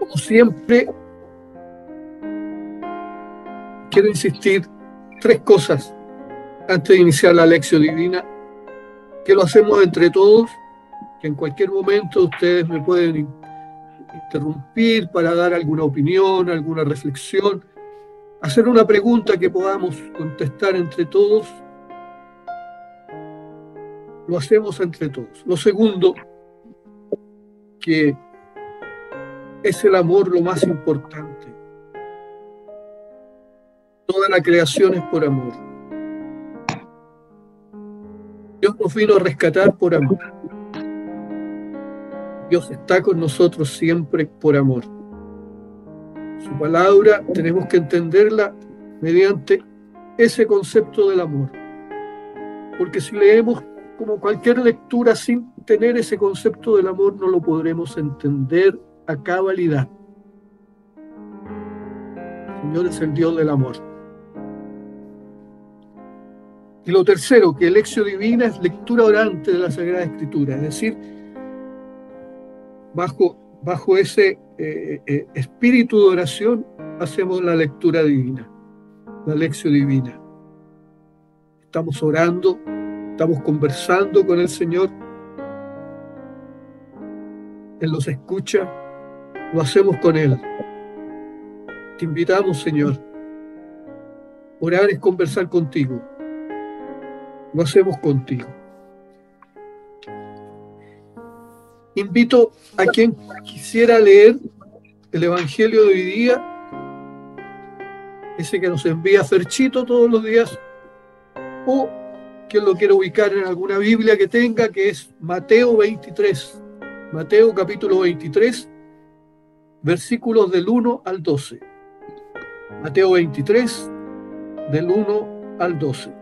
Como siempre, quiero insistir 3 cosas antes de iniciar la lección divina, que lo hacemos entre todos, que en cualquier momento ustedes me pueden interrumpir para dar alguna opinión, alguna reflexión, hacer una pregunta que podamos contestar entre todos. Lo hacemos entre todos. Lo segundo, que es el amor lo más importante. Toda la creación es por amor. Dios nos vino a rescatar por amor. Dios está con nosotros siempre por amor. Su palabra tenemos que entenderla mediante ese concepto del amor. Porque si leemos como cualquier lectura sin tener ese concepto del amor, no lo podremos entender a cabalidad. El Señor es el Dios del amor. Y lo tercero, que lección divina es lectura orante de la Sagrada Escritura, es decir, bajo ese espíritu de oración hacemos la lectura divina, la lección divina. Estamos orando, estamos conversando con el Señor, Él nos escucha, lo hacemos con Él. Te invitamos, Señor. Orar es conversar contigo. Lo hacemos contigo. Invito a quien quisiera leer el Evangelio de hoy día, ese que nos envía Ferchito todos los días, o quien lo quiera ubicar en alguna Biblia que tenga, que es Mateo 23. Mateo capítulo 23, versículos del 1 al 12. Mateo 23, del 1 al 12.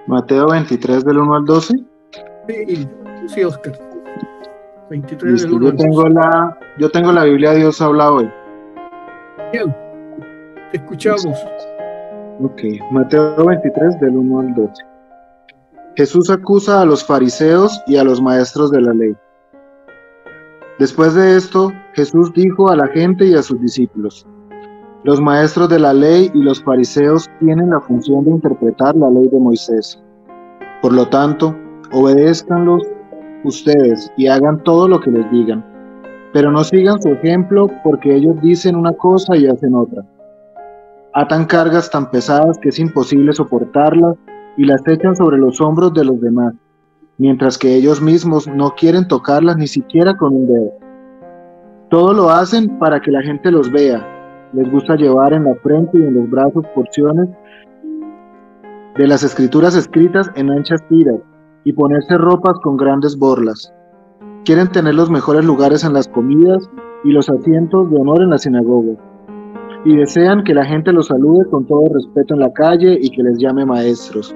Mateo 23, del 1 al 12. Sí, Oscar. 23 Listo, del 1 al 12. Yo tengo la Biblia Dios habla hoy. Bien, te escuchamos. Ok, Mateo 23, del 1 al 12. Jesús acusa a los fariseos y a los maestros de la ley. Después de esto, Jesús dijo a la gente y a sus discípulos: los maestros de la ley y los fariseos tienen la función de interpretar la ley de Moisés. Por lo tanto, obedézcanlos ustedes y hagan todo lo que les digan, pero no sigan su ejemplo, porque ellos dicen una cosa y hacen otra. Atan cargas tan pesadas que es imposible soportarlas y las echan sobre los hombros de los demás, mientras que ellos mismos no quieren tocarlas ni siquiera con un dedo. Todo lo hacen para que la gente los vea. Les gusta llevar en la frente y en los brazos porciones de las escrituras escritas en anchas tiras y ponerse ropas con grandes borlas. Quieren tener los mejores lugares en las comidas y los asientos de honor en las sinagogas. Y desean que la gente los salude con todo respeto en la calle y que les llame maestros.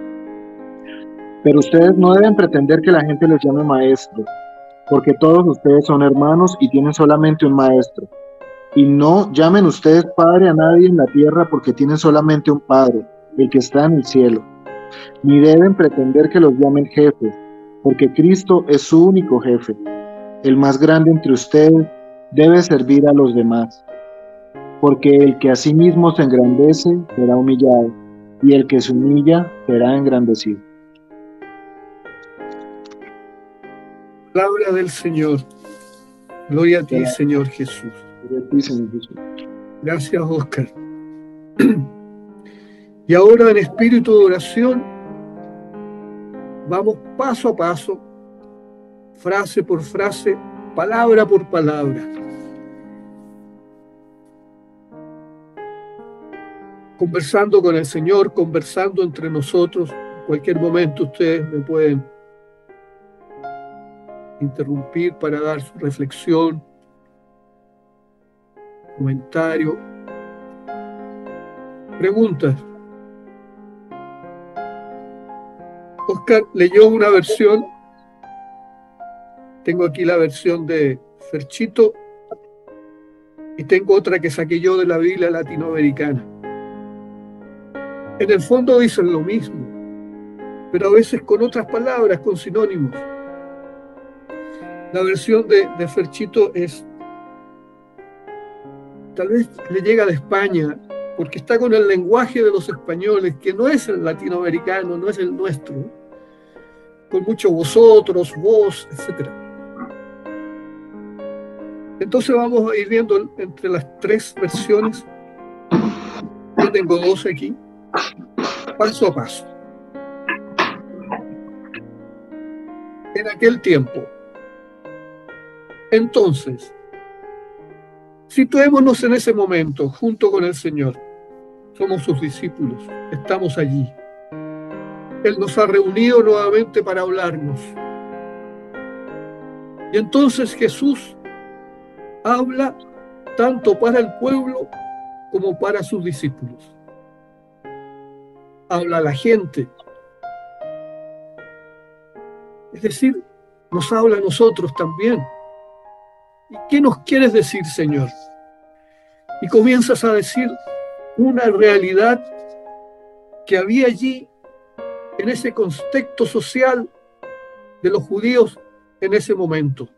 Pero ustedes no deben pretender que la gente les llame maestros, porque todos ustedes son hermanos y tienen solamente un maestro. Y no llamen ustedes padre a nadie en la tierra, porque tienen solamente un padre, el que está en el cielo. Ni deben pretender que los llamen jefes, porque Cristo es su único jefe. El más grande entre ustedes debe servir a los demás. Porque el que a sí mismo se engrandece será humillado, y el que se humilla será engrandecido. Palabra del Señor. Gloria a ti, Señor Jesús. Gloria a ti, Señor Jesús. Gracias, Oscar. Y ahora en espíritu de oración vamos paso a paso, frase por frase, palabra por palabra. Conversando con el Señor, conversando entre nosotros. En cualquier momento ustedes me pueden interrumpir para dar su reflexión, comentario, preguntas. Oscar leyó una versión, tengo aquí la versión de Ferchito y tengo otra que saqué yo de la Biblia latinoamericana. En el fondo dicen lo mismo, pero a veces con otras palabras, con sinónimos. La versión de Ferchito es, tal vez le llega de España, porque está con el lenguaje de los españoles, que no es el latinoamericano, no es el nuestro, con mucho vosotros, vos, etc. Entonces vamos a ir viendo entre las tres versiones. Yo tengo dos aquí, paso a paso. En aquel tiempo. Entonces, situémonos en ese momento junto con el Señor. Somos sus discípulos, estamos allí. Él nos ha reunido nuevamente para hablarnos. Y entonces Jesús habla tanto para el pueblo como para sus discípulos. Habla a la gente. Es decir, nos habla a nosotros también. ¿Y qué nos quieres decir, Señor? Y comienzas a decir una realidad que había allí en ese contexto social de los judíos en ese momento.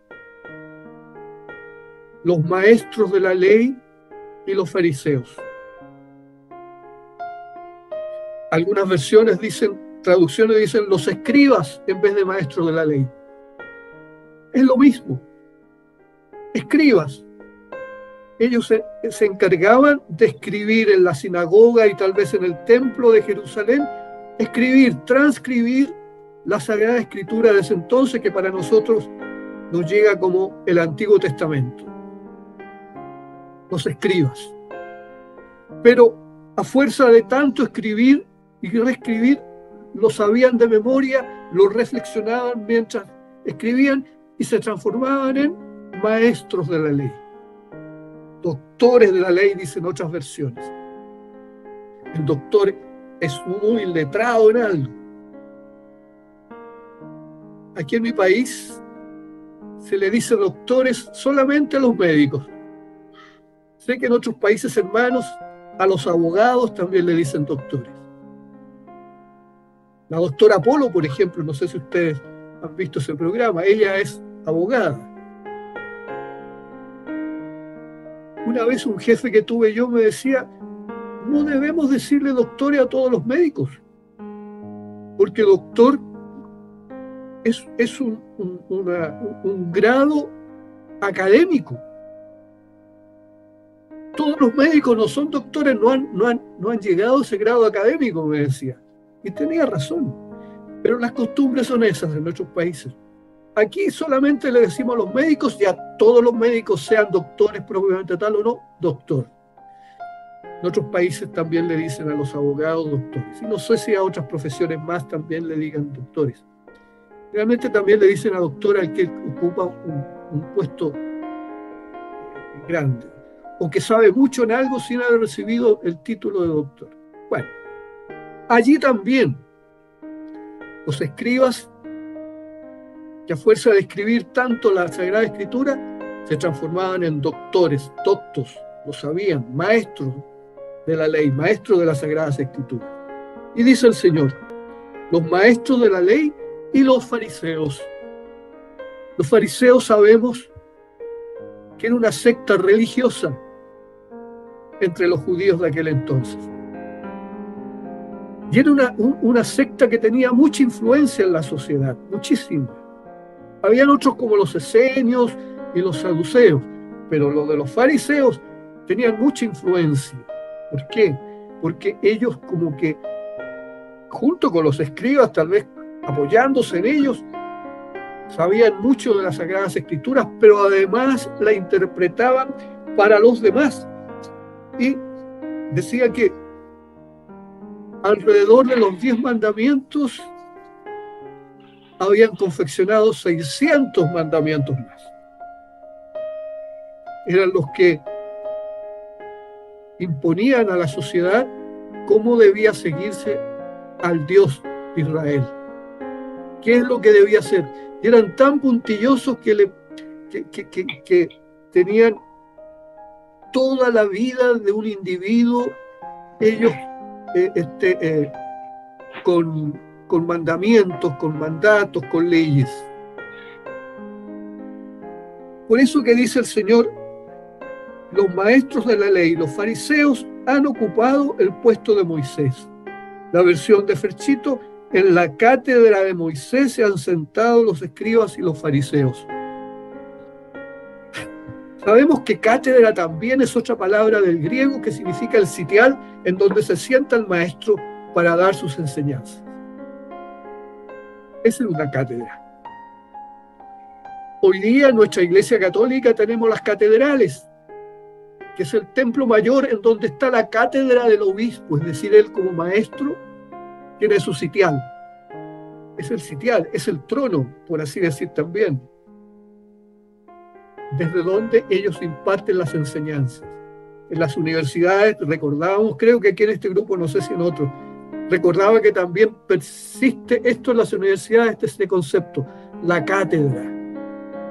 Los maestros de la ley y los fariseos. Algunas versiones dicen, traducciones dicen los escribas en vez de maestros de la ley. Es lo mismo. Escribas. Ellos se encargaban de escribir en la sinagoga y tal vez en el templo de Jerusalén, escribir, transcribir la Sagrada Escritura de ese entonces, que para nosotros nos llega como el Antiguo Testamento. Los escribas. Pero a fuerza de tanto escribir y reescribir, lo sabían de memoria, lo reflexionaban mientras escribían y se transformaban en maestros de la ley. Doctores de la ley, dicen otras versiones. El doctor es muy letrado en algo. Aquí en mi país se le dice doctores solamente a los médicos. Sé que en otros países hermanos a los abogados también le dicen doctores. La doctora Polo, por ejemplo, no sé si ustedes han visto ese programa, ella es abogada. Una vez un jefe que tuve yo me decía, no debemos decirle doctores a todos los médicos, porque doctor es un grado académico. Todos los médicos no son doctores, no han llegado a ese grado académico, me decía. Y tenía razón, pero las costumbres son esas en nuestros países. Aquí solamente le decimos a los médicos, y a todos los médicos, sean doctores propiamente tal o no, doctor. En otros países también le dicen a los abogados doctores. Y no sé si a otras profesiones más también le digan doctores. Realmente también le dicen a doctor al que ocupa un puesto grande, o que sabe mucho en algo sin haber recibido el título de doctor. Bueno, allí también los escribas, que a fuerza de escribir tanto la Sagrada Escritura, se transformaban en doctores, doctos, lo sabían, maestros de la ley, maestros de las Sagradas Escrituras. Y dice el Señor, los maestros de la ley y los fariseos. Los fariseos sabemos que era una secta religiosa entre los judíos de aquel entonces. Y era una secta que tenía mucha influencia en la sociedad, muchísima. Habían otros como los esenios y los saduceos, pero los de los fariseos tenían mucha influencia. ¿Por qué? Porque ellos como que, junto con los escribas, tal vez apoyándose en ellos, sabían mucho de las Sagradas Escrituras, pero además la interpretaban para los demás. Y decía que alrededor de los 10 mandamientos habían confeccionado 600 mandamientos más. Eran los que imponían a la sociedad cómo debía seguirse al Dios de Israel. ¿Qué es lo que debía hacer? Y eran tan puntillosos que tenían toda la vida de un individuo, ellos con mandamientos, con mandatos, con leyes. Por eso que dice el Señor, los maestros de la ley, los fariseos, han ocupado el puesto de Moisés. La versión de Ferchito, en la cátedra de Moisés se han sentado los escribas y los fariseos. Sabemos que cátedra también es otra palabra del griego que significa el sitial, en donde se sienta el maestro para dar sus enseñanzas. Esa es una cátedra. Hoy día en nuestra Iglesia Católica tenemos las catedrales, que es el templo mayor en donde está la cátedra del obispo, es decir, él como maestro tiene su sitial. Es el sitial, es el trono, por así decir también, desde donde ellos imparten las enseñanzas. En las universidades, recordábamos, creo que aquí en este grupo, no sé si en otro, recordaba que también persiste esto en las universidades, este concepto, la cátedra.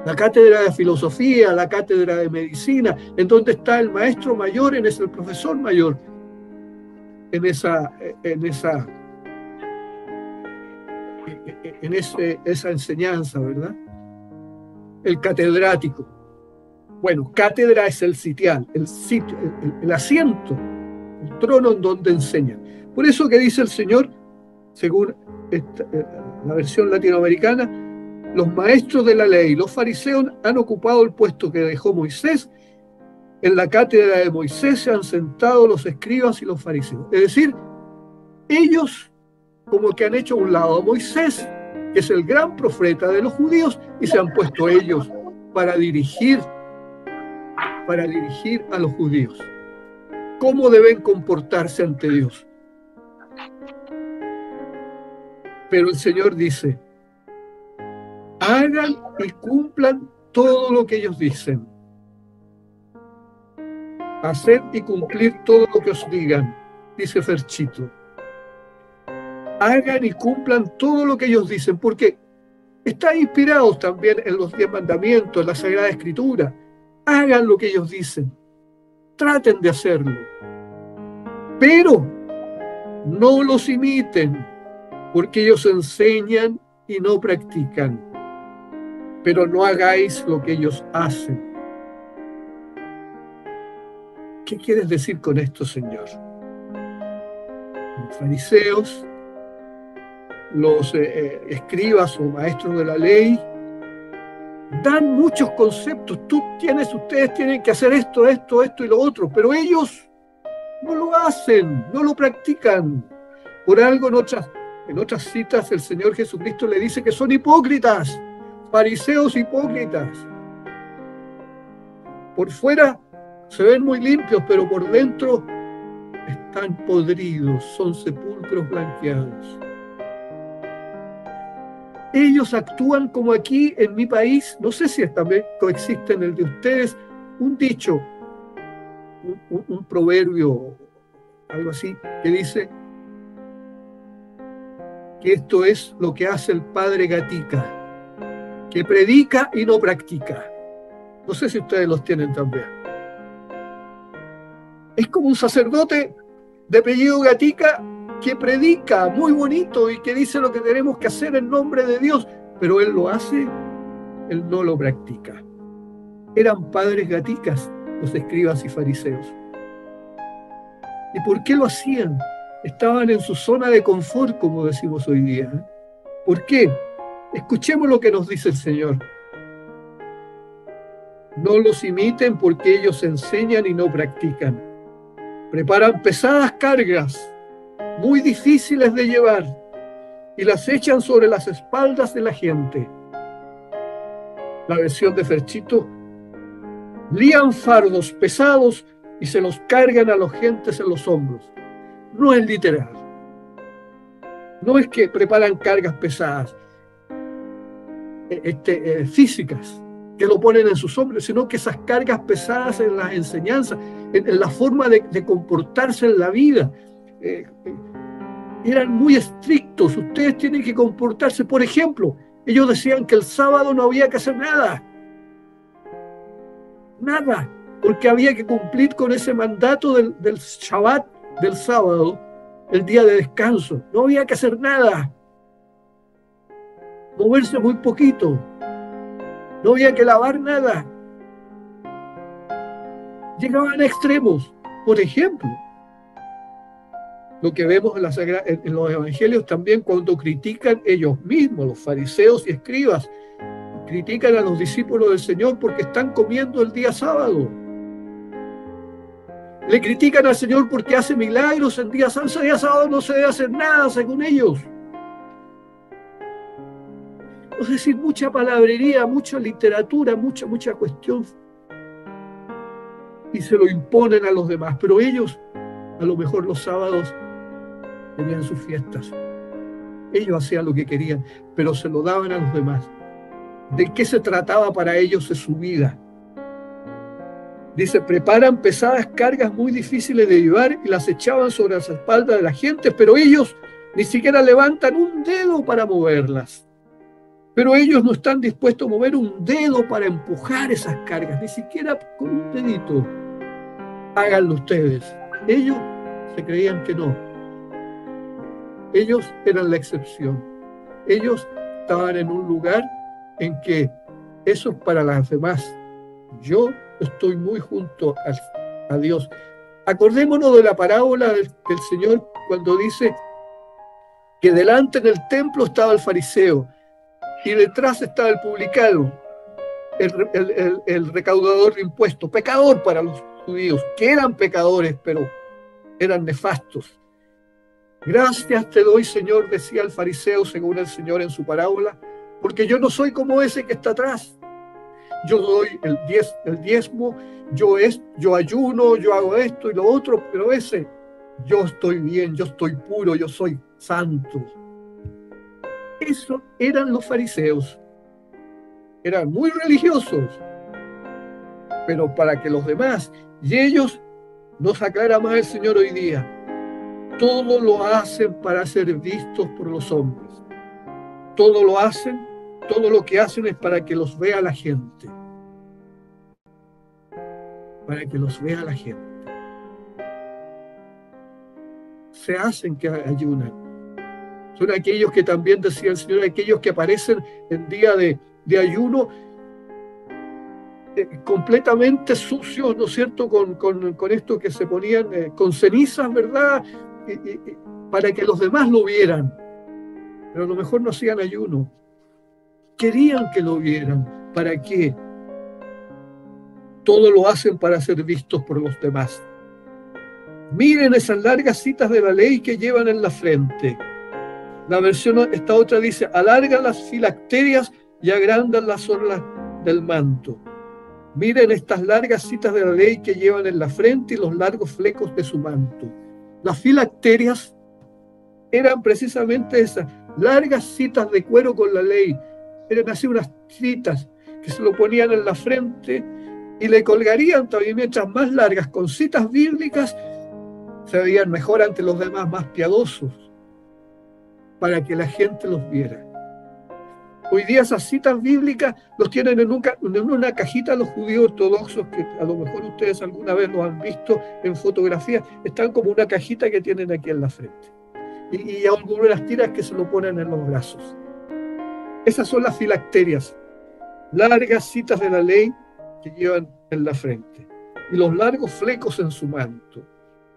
La cátedra de filosofía, la cátedra de medicina, en donde está el maestro mayor, el profesor mayor, en esa enseñanza, ¿verdad? El catedrático. Bueno, cátedra es el sitial, el sitio, el asiento, el trono en donde enseñan. Por eso que dice el Señor, según la versión latinoamericana, los maestros de la ley, los fariseos, han ocupado el puesto que dejó Moisés. En la cátedra de Moisés se han sentado los escribas y los fariseos. Es decir, ellos como que han hecho a un lado a Moisés, que es el gran profeta de los judíos, y se han puesto ellos para dirigir a los judíos. ¿Cómo deben comportarse ante Dios? Pero el Señor dice, hagan y cumplan todo lo que ellos dicen. Haced y cumplir todo lo que os digan, dice Ferchito. Hagan y cumplan todo lo que ellos dicen, porque están inspirados también en los 10 mandamientos, en la Sagrada Escritura. Hagan lo que ellos dicen. Traten de hacerlo. Pero no los imiten, porque ellos enseñan y no practican. Pero no hagáis lo que ellos hacen. ¿Qué quieres decir con esto, Señor? Los fariseos, los escribas o maestros de la ley, dan muchos conceptos. Ustedes tienen que hacer esto y lo otro, pero ellos no lo hacen, no lo practican. Por algo en otras citas el Señor Jesucristo le dice que son hipócritas, fariseos hipócritas. Por fuera se ven muy limpios, pero por dentro están podridos, son sepulcros blanqueados. Ellos actúan como aquí en mi país, no sé si también coexiste en el de ustedes, un dicho, un proverbio, algo así, que dice que esto es lo que hace el padre Gatica, que predica y no practica. No sé si ustedes los tienen también. Es como un sacerdote de apellido Gatica que predica muy bonito y que dice lo que tenemos que hacer en nombre de Dios, pero él lo hace, él no lo practica. Eran padres gaticas los escribas y fariseos. ¿Y por qué lo hacían? Estaban en su zona de confort, como decimos hoy día. ¿Por qué? Escuchemos lo que nos dice el Señor. No los imiten porque ellos enseñan y no practican. Preparan pesadas cargas, muy difíciles de llevar, y las echan sobre las espaldas de la gente. La versión de Ferchito, lían fardos pesados y se los cargan a los gentes en los hombros. No es literal. No es que preparan cargas pesadas, físicas, que lo ponen en sus hombros, sino que esas cargas pesadas en las enseñanzas, en la forma de comportarse en la vida, eran muy estrictos. Ustedes tienen que comportarse. Por ejemplo, ellos decían que el sábado no había que hacer nada, porque había que cumplir con ese mandato del Shabbat, del sábado, el día de descanso. No había que hacer nada. Moverse muy poquito. No había que lavar nada. Llegaban a extremos. Por ejemplo, lo que vemos en los evangelios también cuando critican ellos mismos, los fariseos y escribas, critican a los discípulos del Señor porque están comiendo el día sábado. Le critican al Señor porque hace milagros en día sábado. El día sábado no se debe hacer nada según ellos. Es decir, mucha palabrería, mucha literatura, mucha cuestión. Y se lo imponen a los demás. Pero ellos, a lo mejor los sábados, tenían sus fiestas. Ellos hacían lo que querían, pero se lo daban a los demás. ¿De qué se trataba para ellos de su vida? Dice, preparan pesadas cargas muy difíciles de llevar y las echaban sobre las espaldas de la gente, pero ellos ni siquiera levantan un dedo para moverlas. Pero ellos no están dispuestos a mover un dedo para empujar esas cargas, ni siquiera con un dedito. Háganlo ustedes. Ellos se creían que no. Ellos eran la excepción. Ellos estaban en un lugar en que eso es para las demás. Yo estoy muy junto a Dios. Acordémonos de la parábola del Señor cuando dice que delante del templo estaba el fariseo y detrás estaba el publicano, el recaudador de impuestos, pecador para los judíos, que eran pecadores, pero eran nefastos. Gracias te doy, Señor, decía el fariseo según el Señor en su parábola, porque yo no soy como ese que está atrás. Yo doy el diezmo, yo ayuno, yo hago esto y lo otro, pero ese, yo estoy bien, yo estoy puro, yo soy santo. Eso eran los fariseos. Eran muy religiosos, pero para que los demás, y ellos, nos aclara más el Señor hoy día, todo lo hacen para ser vistos por los hombres. Todo lo hacen, todo lo que hacen es para que los vea la gente. Para que los vea la gente. Se hacen que ayunan. Son aquellos que también decía el Señor, aquellos que aparecen en día de ayuno completamente sucios, ¿no es cierto?, con esto que se ponían con cenizas, ¿verdad?, para que los demás lo vieran. Pero a lo mejor no hacían ayuno. Querían que lo vieran. ¿Para qué? Todo lo hacen para ser vistos por los demás. Miren esas largas citas de la ley que llevan en la frente. La versión, esta otra dice, alargan las filacterias y agrandan las orlas del manto. Miren estas largas citas de la ley que llevan en la frente y los largos flecos de su manto. Las filacterias eran precisamente esas largas citas de cuero con la ley. Eran así unas citas que se lo ponían en la frente y le colgarían todavía mientras más largas, con citas bíblicas, se veían mejor ante los demás, más piadosos, para que la gente los viera. Hoy día esas citas bíblicas los tienen en una cajita los judíos ortodoxos, que a lo mejor ustedes alguna vez lo han visto en fotografías, están como una cajita que tienen aquí en la frente. Y algunas tiras que se lo ponen en los brazos. Esas son las filacterias, largas citas de la ley que llevan en la frente. Y los largos flecos en su manto.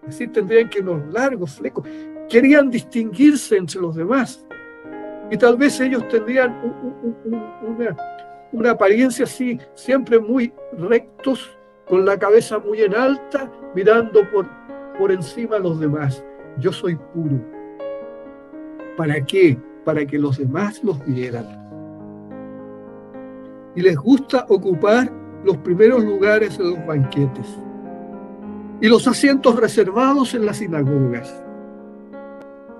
Es decir, tendrían que unos largos flecos. Querían distinguirse entre los demás. Y tal vez ellos tendrían una apariencia así, siempre muy rectos, con la cabeza muy en alta, mirando por encima a los demás. Yo soy puro. ¿Para qué? Para que los demás los vieran. Y les gusta ocupar los primeros lugares en los banquetes y los asientos reservados en las sinagogas.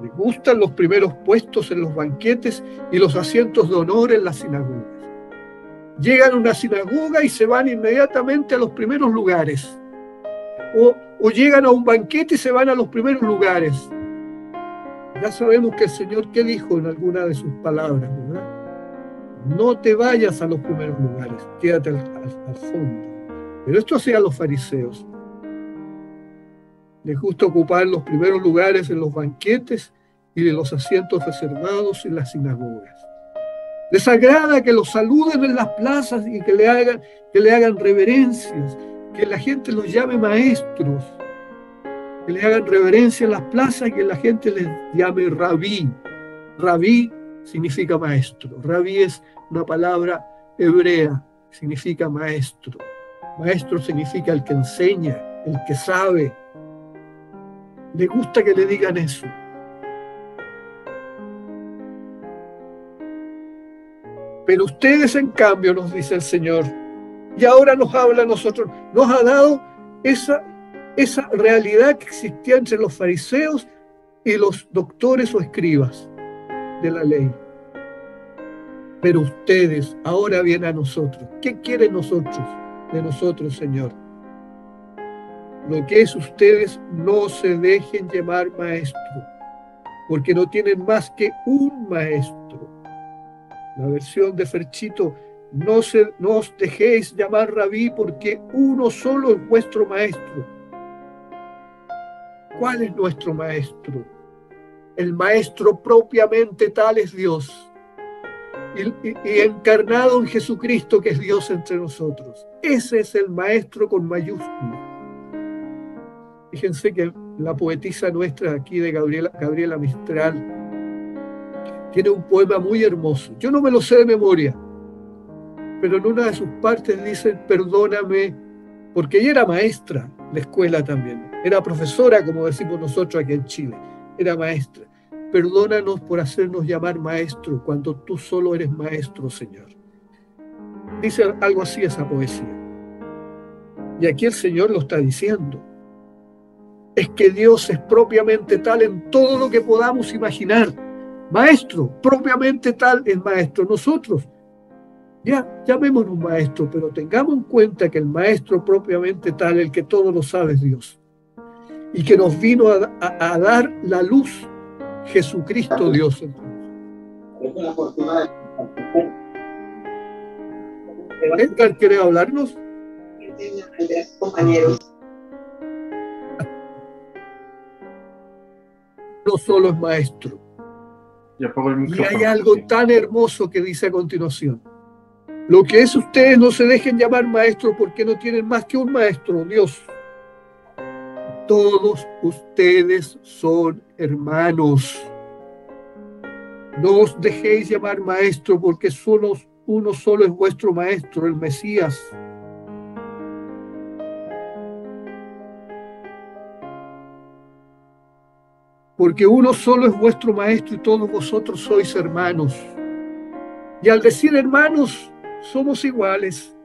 Les gustan los primeros puestos en los banquetes y los asientos de honor en las sinagogas. Llegan a una sinagoga y se van inmediatamente a los primeros lugares. O llegan a un banquete y se van a los primeros lugares. Ya sabemos que el Señor, ¿qué dijo en alguna de sus palabras, verdad? No te vayas a los primeros lugares, quédate al fondo. Pero esto hacían los fariseos. Les gusta ocupar los primeros lugares en los banquetes y de los asientos reservados en las sinagogas. Les agrada que los saluden en las plazas y que le hagan reverencias, que la gente los llame maestros, que le hagan reverencia en las plazas y que la gente les llame rabí. Rabí significa maestro. Rabí es una palabra hebrea, significa maestro. Maestro significa el que enseña, el que sabe. Le gusta que le digan eso. Pero ustedes, en cambio, nos dice el Señor, y ahora nos habla a nosotros, nos ha dado esa realidad que existía entre los fariseos y los doctores o escribas de la ley. Pero ustedes ahora vienen a nosotros. ¿Qué quieren de nosotros, Señor? Lo que es ustedes, no se dejen llamar maestro, porque no tienen más que un maestro. La versión de Ferchito, no os dejéis llamar rabí, porque uno solo es vuestro maestro. ¿Cuál es nuestro maestro? El maestro propiamente tal es Dios. Y encarnado en Jesucristo, que es Dios entre nosotros. Ese es el maestro con mayúscula. Fíjense que la poetisa nuestra aquí de Gabriela Mistral tiene un poema muy hermoso. Yo no me lo sé de memoria, pero en una de sus partes dice: perdóname, porque ella era maestra de escuela también. Era profesora, como decimos nosotros aquí en Chile. Era maestra. Perdónanos por hacernos llamar maestro cuando tú solo eres maestro, Señor. Dice algo así esa poesía. Y aquí el Señor lo está diciendo. Es que Dios es propiamente tal en todo lo que podamos imaginar. Maestro, propiamente tal es maestro. Nosotros, ya llamémonos maestro, pero tengamos en cuenta que el maestro propiamente tal, el que todo lo sabe, es Dios. Y que nos vino a dar la luz, Jesucristo Dios. Edgar, ¿quiere hablarnos? Compañeros. No solo es maestro. Y hay algo tan hermoso que dice a continuación. Lo que es ustedes, no se dejen llamar maestro, porque no tienen más que un maestro, Dios. Todos ustedes son hermanos. No os dejéis llamar maestro, porque uno solo es vuestro maestro, el Mesías. Porque uno solo es vuestro maestro y todos vosotros sois hermanos. Y al decir hermanos, somos iguales.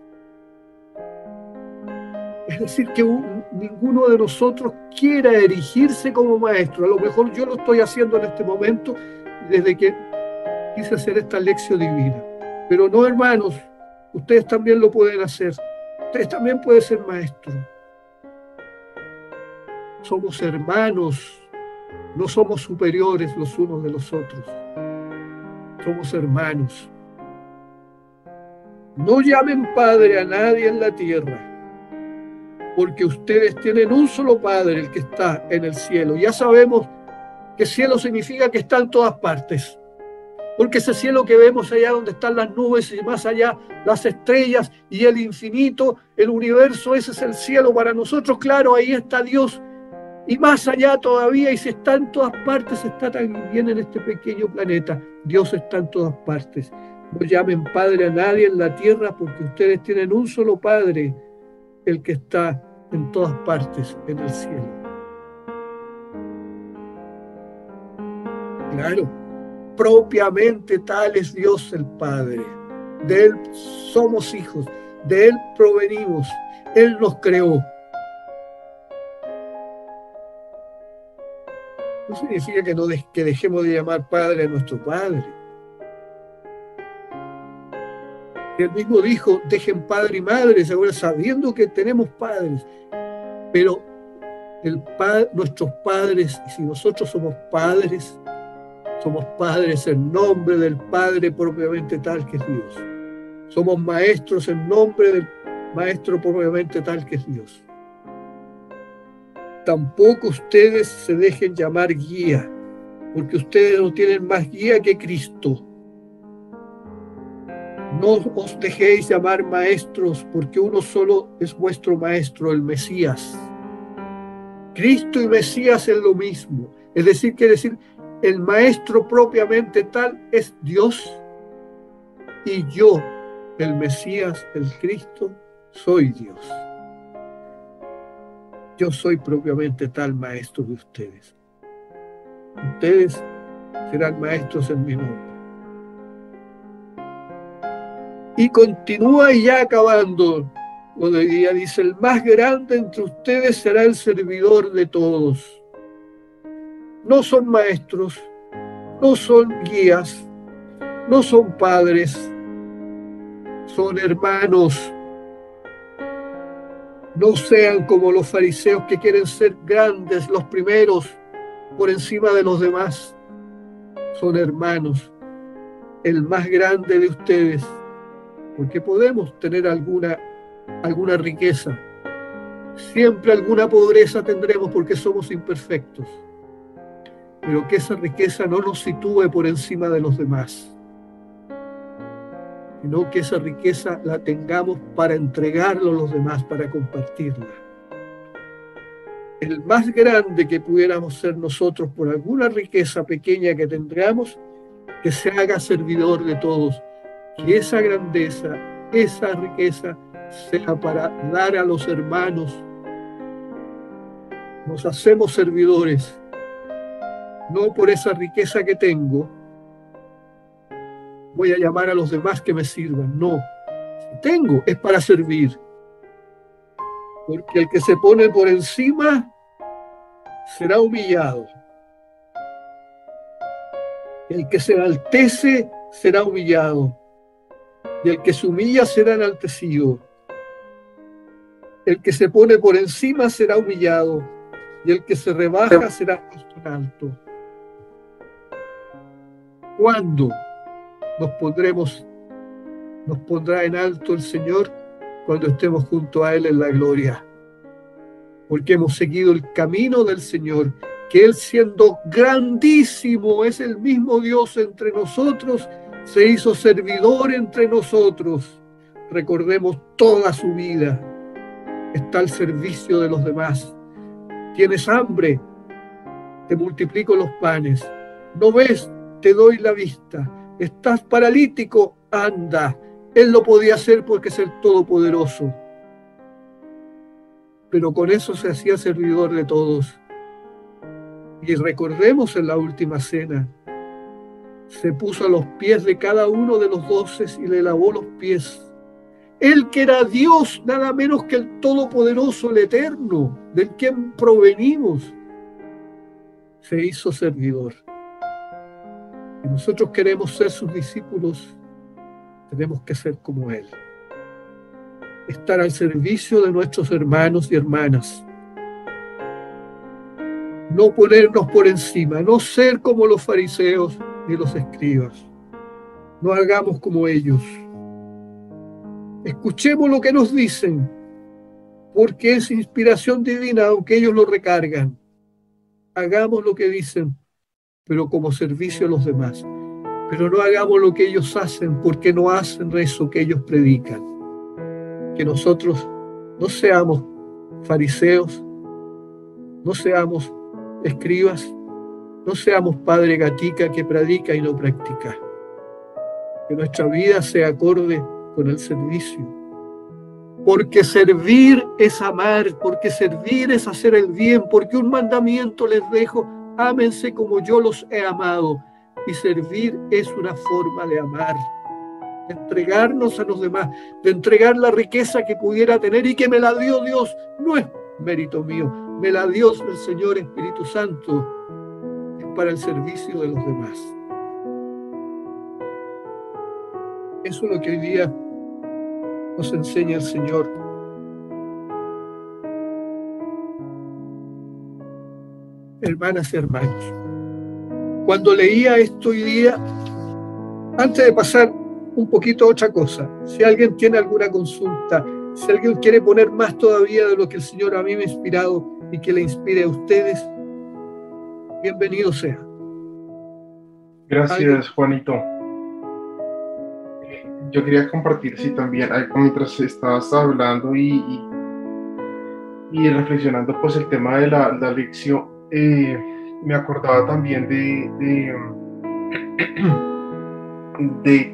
Es decir, que ninguno de nosotros quiera erigirse como maestro. A lo mejor yo lo estoy haciendo en este momento desde que quise hacer esta lección divina. Pero no, hermanos, ustedes también lo pueden hacer. Ustedes también pueden ser maestros. Somos hermanos. No somos superiores los unos de los otros. Somos hermanos. No llamen padre a nadie en la tierra, porque ustedes tienen un solo Padre, el que está en el cielo. Ya sabemos que cielo significa que está en todas partes, porque ese cielo que vemos allá donde están las nubes y más allá las estrellas y el infinito, el universo, ese es el cielo para nosotros. Claro, ahí está Dios. Y más allá todavía, y si está en todas partes, está también en este pequeño planeta. Dios está en todas partes. No llamen padre a nadie en la tierra, porque ustedes tienen un solo Padre, el que está en todas partes, en el cielo. Claro, propiamente tal es Dios el Padre. De Él somos hijos, de Él provenimos, Él nos creó. No significa que dejemos de llamar Padre a nuestro Padre. Él mismo dijo, dejen padre y madre, ahora sabiendo que tenemos padres. Pero nuestros padres, y si nosotros somos padres en nombre del Padre propiamente tal que es Dios. Somos maestros en nombre del Maestro propiamente tal que es Dios. tampoco ustedes se dejen llamar guía, porque ustedes no tienen más guía que Cristo. No os dejéis llamar maestros, porque uno solo es vuestro maestro, el Mesías. Cristo y Mesías es lo mismo. Es decir, quiere decir, el maestro propiamente tal es Dios, y yo, el Mesías, el Cristo, soy Dios. Yo soy propiamente tal maestro de ustedes. Ustedes serán maestros en mi nombre. Y continúa, y ya acabando lo de día, dice: el más grande entre ustedes será el servidor de todos. No son maestros, no son guías, no son padres, son hermanos. No sean como los fariseos que quieren ser grandes, los primeros, por encima de los demás. Son hermanos. El más grande de ustedes, porque podemos tener alguna riqueza. Siempre alguna pobreza tendremos porque somos imperfectos. Pero que esa riqueza no nos sitúe por encima de los demás, sino que esa riqueza la tengamos para entregarlo a los demás, para compartirla. El más grande que pudiéramos ser nosotros por alguna riqueza pequeña que tengamos, que se haga servidor de todos, que esa grandeza, esa riqueza sea para dar a los hermanos. Nos hacemos servidores, no por esa riqueza que tengo, voy a llamar a los demás que me sirvan. No, si tengo es para servir. Porque el que se pone por encima será humillado. El que se enaltece será humillado. Y el que se humilla será enaltecido. El que se pone por encima será humillado. Y el que se rebaja será puesto en alto. ¿Cuándo nos pondrá en alto el Señor? Cuando estemos junto a Él en la gloria. Porque hemos seguido el camino del Señor, que Él, siendo grandísimo, es el mismo Dios entre nosotros, se hizo servidor entre nosotros. Recordemos toda su vida. Está al servicio de los demás. ¿Tienes hambre? Te multiplico los panes. ¿No ves? Te doy la vista. ¿Estás paralítico? Anda. Él lo podía hacer porque es el Todopoderoso. Pero con eso se hacía servidor de todos. Y recordemos en la última cena, se puso a los pies de cada uno de los 12 y le lavó los pies. Él, que era Dios, nada menos que el Todopoderoso, el Eterno, del quien provenimos, se hizo servidor. Y nosotros queremos ser sus discípulos, tenemos que ser como Él. Estar al servicio de nuestros hermanos y hermanas. No ponernos por encima, no ser como los fariseos ni los escribas. No hagamos como ellos. Escuchemos lo que nos dicen, porque es inspiración divina, aunque ellos lo recargan. Hagamos lo que dicen, pero como servicio a los demás. Pero no hagamos lo que ellos hacen, porque no hacen eso que ellos predican. Que nosotros no seamos fariseos, no seamos escribas, no seamos padre gatica que predica y no practica. Que nuestra vida sea acorde con el servicio. Porque servir es amar, porque servir es hacer el bien, porque un mandamiento les dejo: ámense como yo los he amado. Y servir es una forma de amar, de entregarnos a los demás, de entregar la riqueza que pudiera tener y que me la dio Dios. No es mérito mío, me la dio el Señor Espíritu Santo. Es para el servicio de los demás. Eso es lo que hoy día nos enseña el Señor. Hermanas y hermanos, cuando leía esto hoy día, antes de pasar un poquito a otra cosa, si alguien tiene alguna consulta, Si alguien quiere poner más todavía de lo que el Señor a mí me ha inspirado y que le inspire a ustedes, bienvenido sea. Gracias, Juanito. Yo quería compartir, sí, también, mientras estabas hablando y reflexionando, pues el tema de la lección, me acordaba también de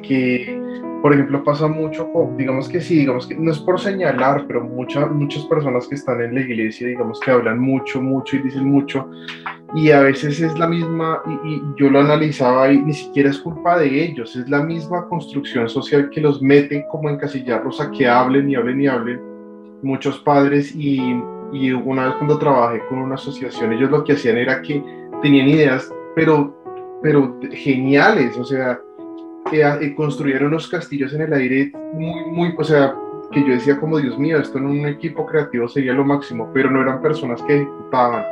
que, por ejemplo, pasa mucho, digamos que sí, digamos que no es por señalar, pero muchas personas que están en la iglesia, digamos que hablan mucho y dicen mucho, y a veces es la misma, y yo lo analizaba y ni siquiera es culpa de ellos, es la misma construcción social que los mete como encasillarlos a que hablen y hablen y hablen, muchos padres, y una vez cuando trabajé con una asociación, ellos lo que hacían era que tenían ideas, pero geniales, o sea, construyeron unos castillos en el aire o sea, que yo decía como, Dios mío, esto en un equipo creativo sería lo máximo, pero no eran personas que ejecutaban,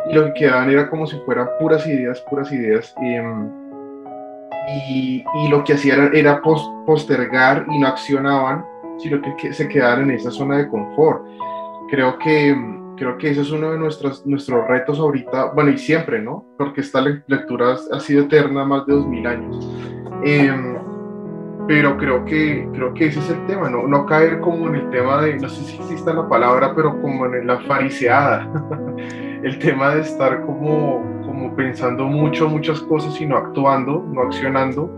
y lo que quedaban era como si fueran puras ideas, y lo que hacían era postergar y no accionaban, sino que se quedaban en esa zona de confort. Creo que ese es uno de nuestros retos ahorita, bueno, y siempre, ¿no? Porque esta lectura ha sido eterna, más de 2000 años. Pero creo que ese es el tema, no caer como en el tema de, no sé si existe la palabra, pero como en la fariseada, el tema de estar como pensando muchas cosas y no actuando, no accionando,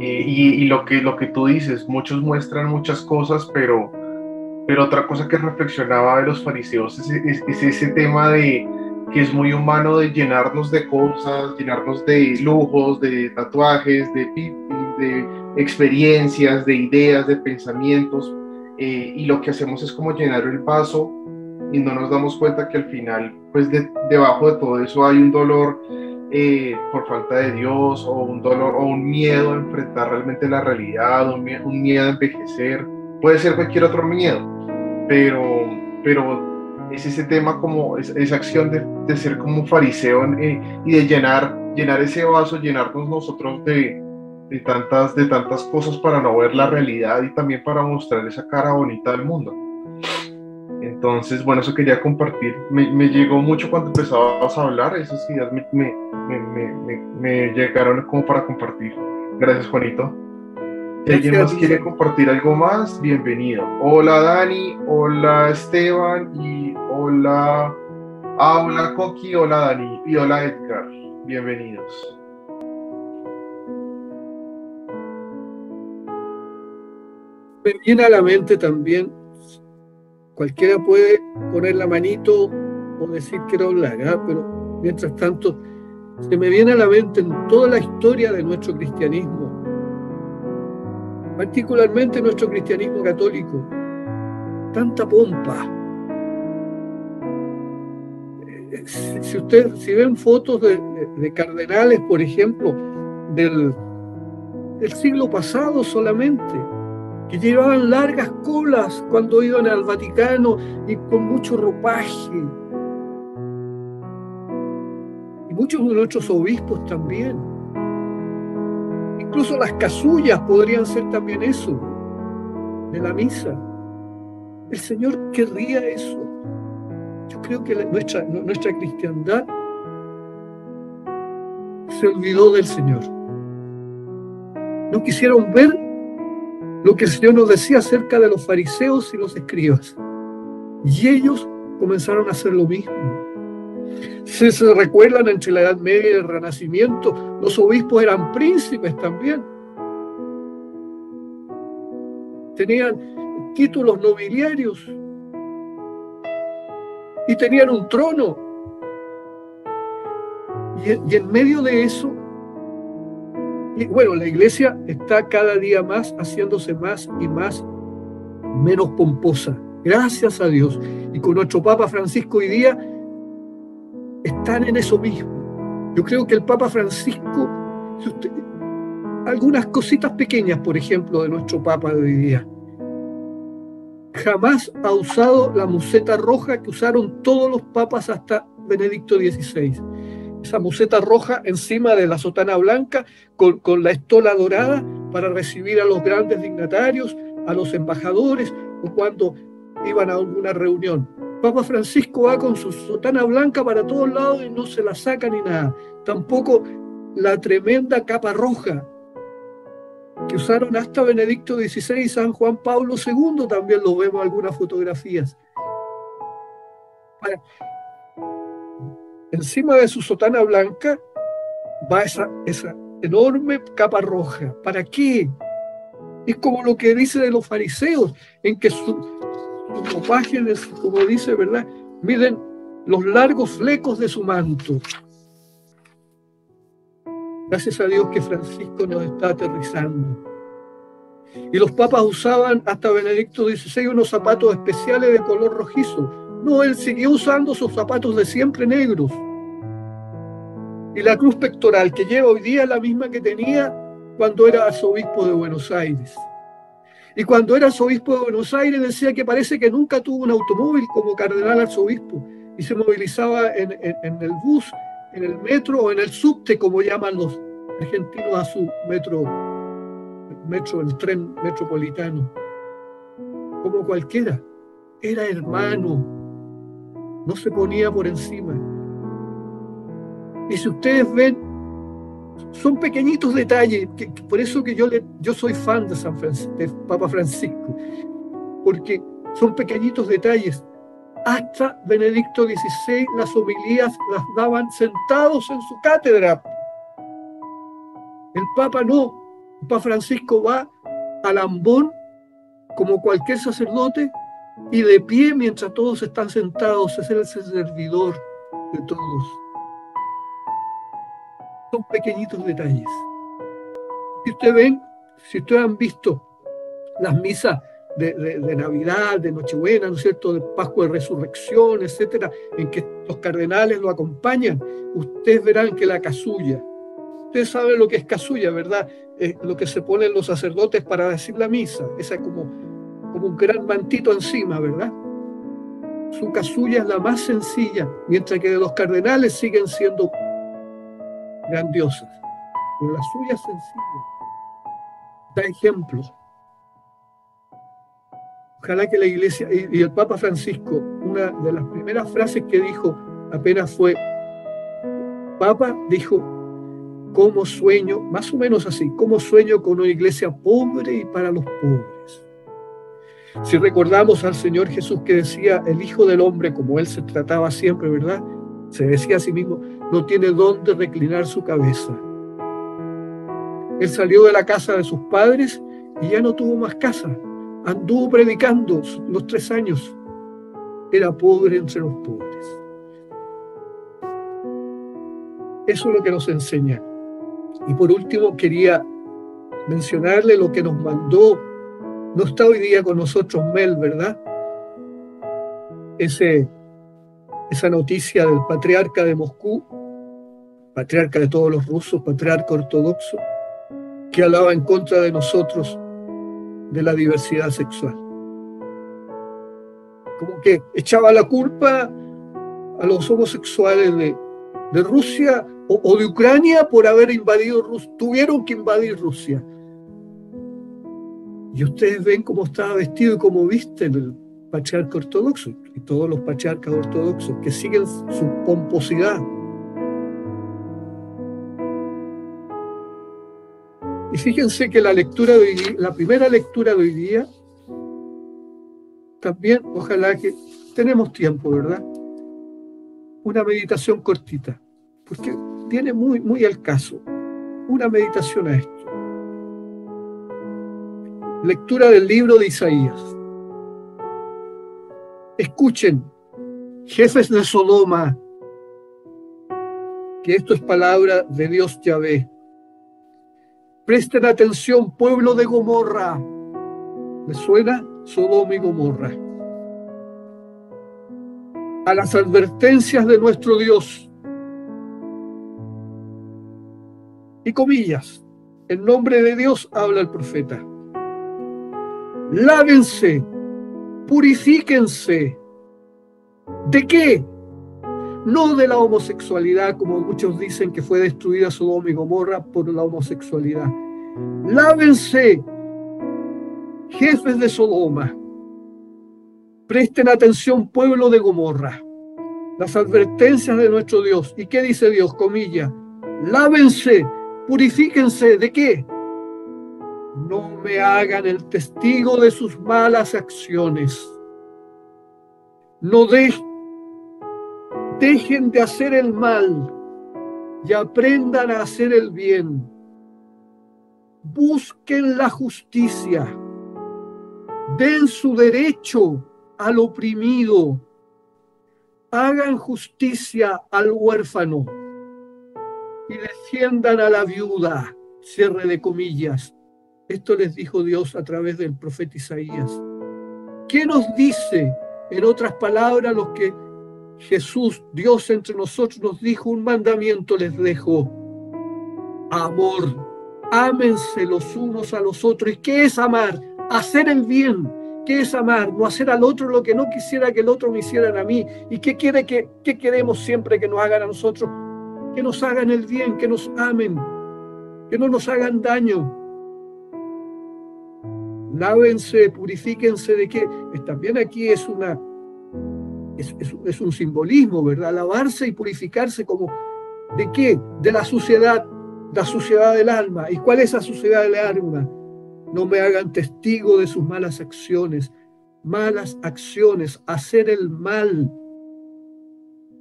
y lo que tú dices, muchos muestran muchas cosas, pero otra cosa que reflexionaba de los fariseos es ese tema de que es muy humano, de llenarnos de cosas, llenarnos de lujos, de tatuajes, de experiencias, de ideas, de pensamientos, y lo que hacemos es como llenar el vaso y no nos damos cuenta que al final, pues debajo de todo eso hay un dolor por falta de Dios, o un dolor o un miedo a enfrentar realmente la realidad, un miedo a envejecer, puede ser cualquier otro miedo, pero es ese tema, como esa acción de ser como un fariseo y de llenar ese vaso, llenarnos nosotros de tantas cosas para no ver la realidad y también para mostrar esa cara bonita del mundo. Entonces, bueno, eso quería compartir. Me llegó mucho cuando empezabas a hablar, esas ideas me llegaron como para compartir. Gracias, Juanito. Si alguien más quiere compartir algo más, bienvenido. Hola Dani, hola Esteban, y hola Coqui, hola Dani, y hola Edgar. Bienvenidos. Me viene a la mente también, cualquiera puede poner la manito o decir quiero hablar, pero mientras tanto, se me viene a la mente en toda la historia de nuestro cristianismo, particularmente nuestro cristianismo católico, tanta pompa. Si ven fotos de cardenales, por ejemplo, del siglo pasado solamente, que llevaban largas colas cuando iban al Vaticano y con mucho ropaje, y muchos de nuestros obispos también. Incluso las casullas podrían ser también eso, de la misa. El Señor querría eso. Yo creo que nuestra cristiandad se olvidó del Señor. No quisieron ver lo que el Señor nos decía acerca de los fariseos y los escribas. Y ellos comenzaron a hacer lo mismo. Si se recuerdan, entre la Edad Media y el Renacimiento, los obispos eran príncipes también. Tenían títulos nobiliarios y tenían un trono. Y en medio de eso, y bueno, la iglesia está cada día más haciéndose más y más menos pomposa, gracias a Dios. Y con nuestro Papa Francisco hoy día están en eso mismo. Yo creo que el Papa Francisco, algunas cositas pequeñas, por ejemplo, de nuestro Papa de hoy día, jamás ha usado la museta roja que usaron todos los papas hasta Benedicto XVI. Esa museta roja encima de la sotana blanca con la estola dorada, para recibir a los grandes dignatarios, a los embajadores o cuando iban a alguna reunión. Papa Francisco va con su sotana blanca para todos lados y no se la saca ni nada. Tampoco la tremenda capa roja que usaron hasta Benedicto XVI y San Juan Pablo II, también lo vemos en algunas fotografías. Encima de su sotana blanca va esa enorme capa roja. ¿Para qué? Es como lo que dice de los fariseos, en que sus ropajes, como dice, ¿verdad?, miden los largos flecos de su manto. Gracias a Dios que Francisco nos está aterrizando. Y los papas usaban hasta Benedicto XVI unos zapatos especiales de color rojizo. No, él siguió usando sus zapatos de siempre negros. Y la cruz pectoral que lleva hoy día es la misma que tenía cuando era arzobispo de Buenos Aires. Y cuando era arzobispo de Buenos Aires decía que parece que nunca tuvo un automóvil como cardenal arzobispo y se movilizaba en el bus, en el metro o en el subte, como llaman los argentinos a su metro, el tren metropolitano. Como cualquiera. Era hermano. No se ponía por encima. Y si ustedes ven, son pequeñitos detalles, por eso que yo soy fan de Papa Francisco, porque son pequeñitos detalles. Hasta Benedicto XVI las homilías las daban sentados en su cátedra. El Papa no. El Papa Francisco va al ambón como cualquier sacerdote y de pie mientras todos están sentados. Es el servidor de todos. Son pequeñitos detalles. Si ustedes han visto las misas de Navidad, de Nochebuena, ¿no es cierto?, de Pascua de Resurrección, etcétera, en que los cardenales lo acompañan, ustedes verán que la casulla, ustedes saben lo que es casulla, ¿verdad? Es lo que se ponen los sacerdotes para decir la misa, esa como un gran mantito encima, ¿verdad? Su casulla es la más sencilla, mientras que de los cardenales siguen siendo grandiosas, pero la suya es sencilla. Da ejemplos. Ojalá que la Iglesia y el Papa Francisco, una de las primeras frases que dijo apenas fue Papa, dijo: ¿cómo sueño? Más o menos así, ¿cómo sueño con una iglesia pobre y para los pobres? Si recordamos al Señor Jesús que decía, el Hijo del Hombre, como Él se trataba siempre, ¿verdad?, se decía a sí mismo, no tiene dónde reclinar su cabeza. Él salió de la casa de sus padres y ya no tuvo más casa. Anduvo predicando los 3 años. Era pobre entre los pobres. Eso es lo que nos enseña. Y por último quería mencionarle lo que nos mandó. No está hoy día con nosotros Mel, ¿verdad? Esa noticia del patriarca de Moscú, patriarca de todos los rusos, patriarca ortodoxo, que hablaba en contra de nosotros de la diversidad sexual. Como que echaba la culpa a los homosexuales de Rusia o de Ucrania por haber invadido Rusia. Tuvieron que invadir Rusia. Y ustedes ven cómo estaba vestido y cómo visten el patriarca ortodoxo y todos los patriarcas ortodoxos que siguen su pomposidad. Y fíjense que la primera lectura de hoy día, también, ojalá que tenemos tiempo, ¿verdad? Una meditación cortita, porque viene muy, muy al caso. Una meditación a esto. Lectura del libro de Isaías. Escuchen, jefes de Sodoma, que esto es palabra de Dios Yahvé. Presten atención, pueblo de Gomorra. ¿Les suena? Sodoma y Gomorra. A las advertencias de nuestro Dios. Y comillas, en nombre de Dios habla el profeta. Lávense, purifíquense. ¿De qué? No de la homosexualidad, como muchos dicen que fue destruida Sodoma y Gomorra por la homosexualidad. Lávense, jefes de Sodoma. Presten atención, pueblo de Gomorra. Las advertencias de nuestro Dios. ¿Y qué dice Dios? Comilla. Lávense, purifíquense. ¿De qué? No me hagan el testigo de sus malas acciones. No dejen de hacer el mal y aprendan a hacer el bien. Busquen la justicia. Den su derecho al oprimido. Hagan justicia al huérfano y defiendan a la viuda. Cierre de comillas. Esto les dijo Dios a través del profeta Isaías. ¿Qué nos dice? En otras palabras, lo que Jesús, Dios entre nosotros, nos dijo: un mandamiento les dejo. Amor. Ámense los unos a los otros. ¿Y qué es amar? Hacer el bien. ¿Qué es amar? No hacer al otro lo que no quisiera que el otro me hicieran a mí. ¿Y qué queremos siempre que nos hagan a nosotros? Que nos hagan el bien, que nos amen, que no nos hagan daño. Lávense, purifíquense. ¿De qué? También aquí es un simbolismo, ¿verdad? Lavarse y purificarse como ¿de qué? De la suciedad del alma. ¿Y cuál es la suciedad del alma? No me hagan testigo de sus malas acciones. Malas acciones, hacer el mal,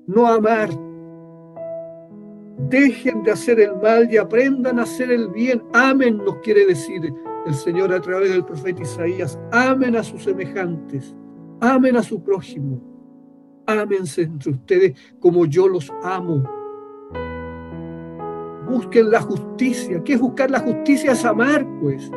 no amar. Dejen de hacer el mal y aprendan a hacer el bien. Amen, nos quiere decir el Señor a través del profeta Isaías. Amen a sus semejantes. Amen a su prójimo. Ámense entre ustedes como yo los amo. Busquen la justicia. ¿Qué es buscar la justicia? Es amar, pues.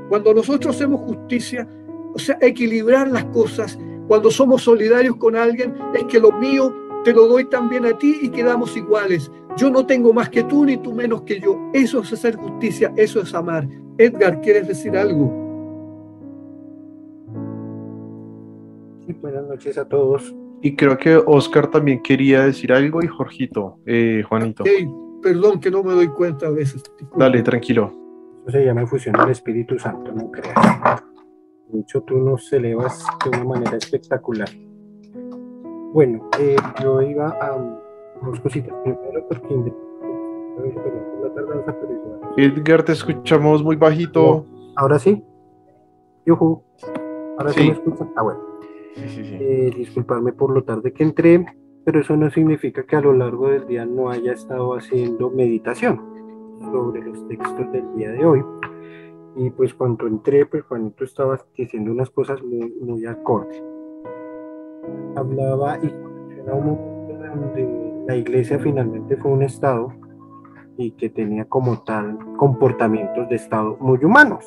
Cuando nosotros hacemos justicia, o sea, equilibrar las cosas, cuando somos solidarios con alguien, es que lo mío te lo doy también a ti y quedamos iguales. Yo no tengo más que tú ni tú menos que yo. Eso es hacer justicia, eso es amar. Edgar, ¿quieres decir algo? Sí, buenas noches a todos. Y creo que Oscar también quería decir algo y Jorgito, Juanito. Hey, perdón que no me doy cuenta a veces. Disculpa. Dale, tranquilo. Eso se llama efusión del Espíritu Santo, no creas. De hecho, tú nos elevas de una manera espectacular. Bueno, yo iba a dos cositas. Primero, porque Edgar, te escuchamos muy bajito. ¿Ahora sí? Yuhu. ¿Ahora sí Sí. me escuchan? Ah, bueno. Sí. Disculparme por lo tarde que entré, pero eso no significa que a lo largo del día no haya estado haciendo meditación sobre los textos del día de hoy. Y pues cuando entré, pues Juanito estaba diciendo unas cosas muy acorde. Hablaba y mencionaba un momento donde la iglesia finalmente fue un estado y que tenía como tal comportamientos de estado muy humanos.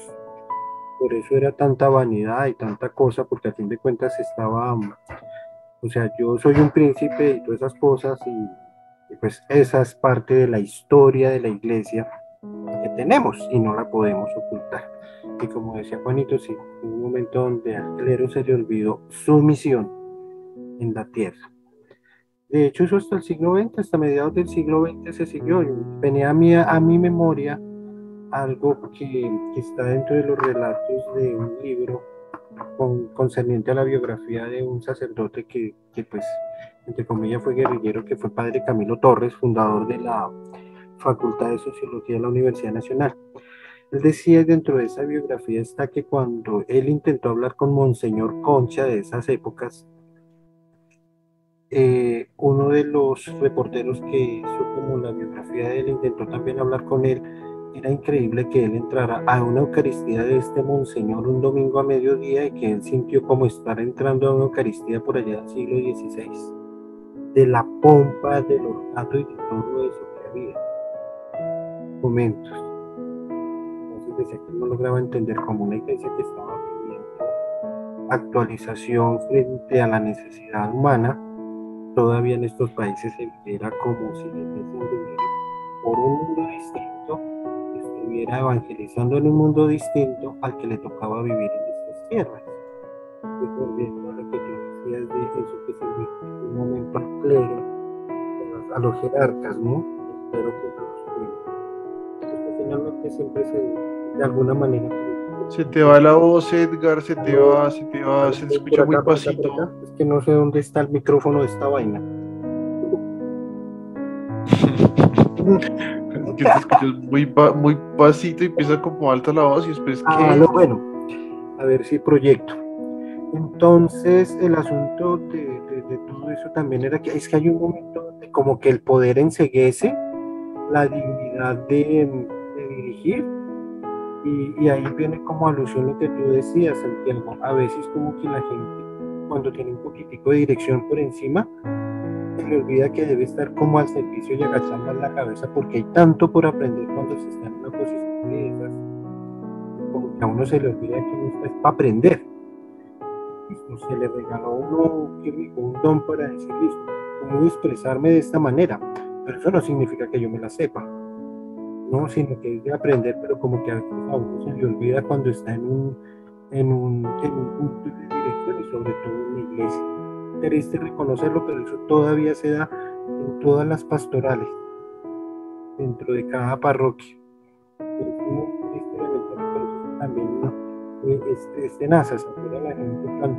Por eso era tanta vanidad y tanta cosa, porque a fin de cuentas estaba, o sea, yo soy un príncipe y todas esas cosas, y pues esa es parte de la historia de la iglesia que tenemos y no la podemos ocultar. Y como decía Juanito, sí, en un momento donde al clero se le olvidó su misión en la tierra. De hecho, eso hasta el siglo XX, hasta mediados del siglo XX se siguió. Venía a mi memoria algo que está dentro de los relatos de un libro concerniente a la biografía de un sacerdote que pues, entre comillas, fue guerrillero, que fue padre Camilo Torres, fundador de la Facultad de Sociología de la Universidad Nacional. Él decía, dentro de esa biografía está que cuando él intentó hablar con Monseñor Concha de esas épocas, uno de los reporteros que hizo como la biografía de él intentó también hablar con él. Era increíble que él entrara a una Eucaristía de este monseñor un domingo a mediodía y que él sintió como estar entrando a una Eucaristía por allá del siglo XVI, de la pompa, del ornato y de todo eso que había. Momentos. Entonces decía que él no lograba entender como una iglesia que estaba viviendo actualización frente a la necesidad humana, todavía en estos países se viera como si la iglesia viviera por un mundo distinto, estuviera evangelizando en un mundo distinto al que le tocaba vivir en estas tierras. Y volviendo a lo que tú decías de eso que se vive en un momento al clero, a los jerarcas, ¿no? El clero que finalmente siempre se de alguna manera. Se te va la voz, Edgar, se te escucha muy Por acá. pasito. Es que no sé dónde está el micrófono de esta vaina. Es que te escuchas muy pasito y empieza como alta la voz y después ¿qué? Bueno, a ver si proyecto. Entonces, el asunto de todo eso también era que es que hay un momento donde como que el poder enceguece la dignidad de dirigir, y ahí viene como alusión lo que tú decías, Santiago. A veces como que la gente, cuando tiene un poquitico de dirección por encima, se le olvida que debe estar como al servicio y agachar más la cabeza, porque hay tanto por aprender cuando se está en una posición de esas, como que a uno se le olvida que uno está para aprender. Listo, se le regaló a uno, qué rico, un don para decir, listo, cómo expresarme de esta manera, pero eso no significa que yo me la sepa, no, sino que es de aprender, pero como que a veces a uno se le olvida cuando está en un punto de dirección, y sobre todo en la iglesia. Triste reconocerlo, pero eso todavía se da en todas las pastorales, dentro de cada parroquia. Es muy triste reconocer también. Es tenaz, se acuerda la gente cuando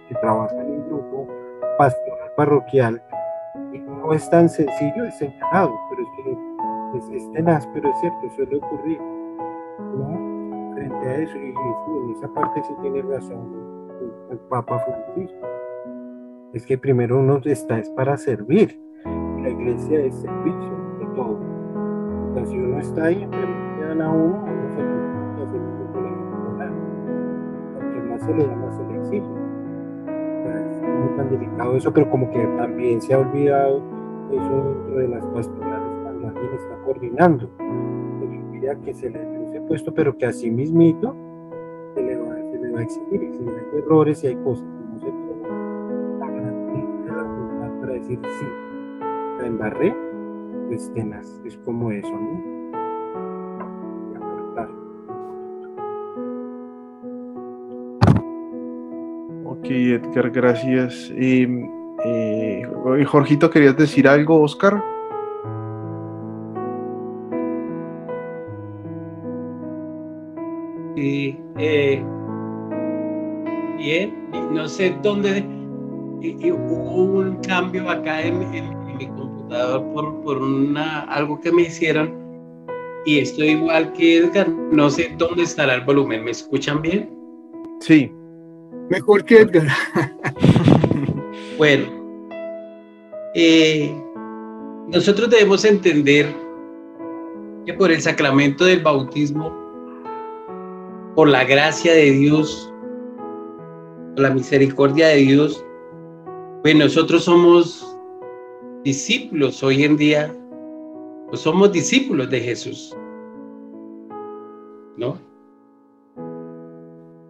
que trabaja en un grupo pastoral parroquial, y no es tan sencillo, es señalado, pero es que es tenaz, pero es cierto, suele ocurrir, ¿no? Frente a eso, y en esa parte sí tiene razón el Papa Francisco, es que primero uno está es para servir, la iglesia es servicio de todo. Entonces, si uno está ahí, entonces quedan a uno se le más se le da, más se le exige. O sea, es muy tan delicado eso, pero como que también se ha olvidado eso dentro de las pastorales cuando alguien está coordinando. Se le olvida que se le dio ese puesto, pero que así mismito se le va a exigir. Y si hay errores y hay cosas que no se tienen, la garantía de la voluntad para decir sí, la embarré, pues tenaz, es como eso, ¿no? Ok, Edgar, gracias. Jorgito, ¿querías decir algo, Oscar? Sí, bien, no sé dónde hubo un cambio acá en mi computador por algo que me hicieron, y estoy igual que Edgar, no sé dónde estará el volumen. ¿Me escuchan bien? Sí. Mejor que Edgar. Bueno, nosotros debemos entender que por el sacramento del bautismo, por la gracia de Dios, por la misericordia de Dios, pues nosotros somos discípulos hoy en día, pues somos discípulos de Jesús, ¿no?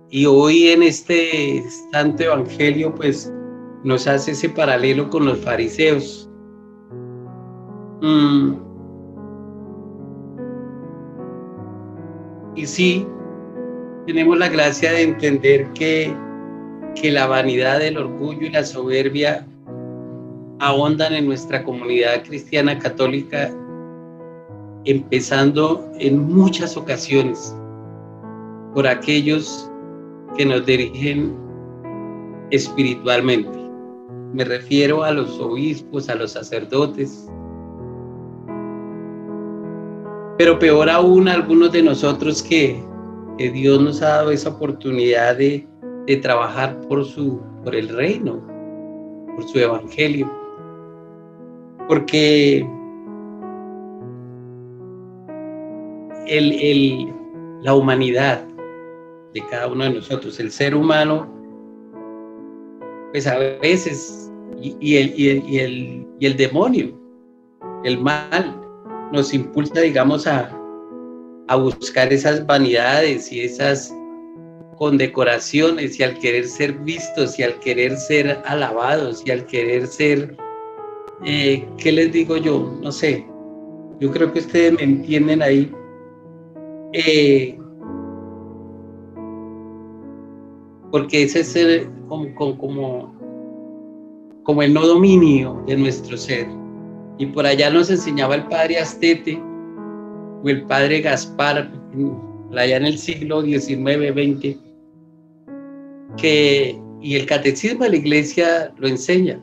Y hoy en este santo evangelio, pues nos hace ese paralelo con los fariseos. Y sí, tenemos la gracia de entender que la vanidad, el orgullo y la soberbia ahondan en nuestra comunidad cristiana católica, empezando en muchas ocasiones por aquellos que nos dirigen espiritualmente. Me refiero a los obispos, a los sacerdotes, pero peor aún a algunos de nosotros que Dios nos ha dado esa oportunidad de trabajar por el reino, por su evangelio, porque la humanidad de cada uno de nosotros, el ser humano, pues a veces, y el demonio, el mal, nos impulsa, digamos, a buscar esas vanidades y esas condecoraciones, y al querer ser vistos y al querer ser alabados y al querer ser, ¿qué les digo yo? No sé, yo creo que ustedes me entienden ahí. Porque ese es como el no dominio de nuestro ser. Y por allá nos enseñaba el padre Astete o el padre Gaspar, allá en el siglo XIX, XX, y el catecismo de la iglesia lo enseña.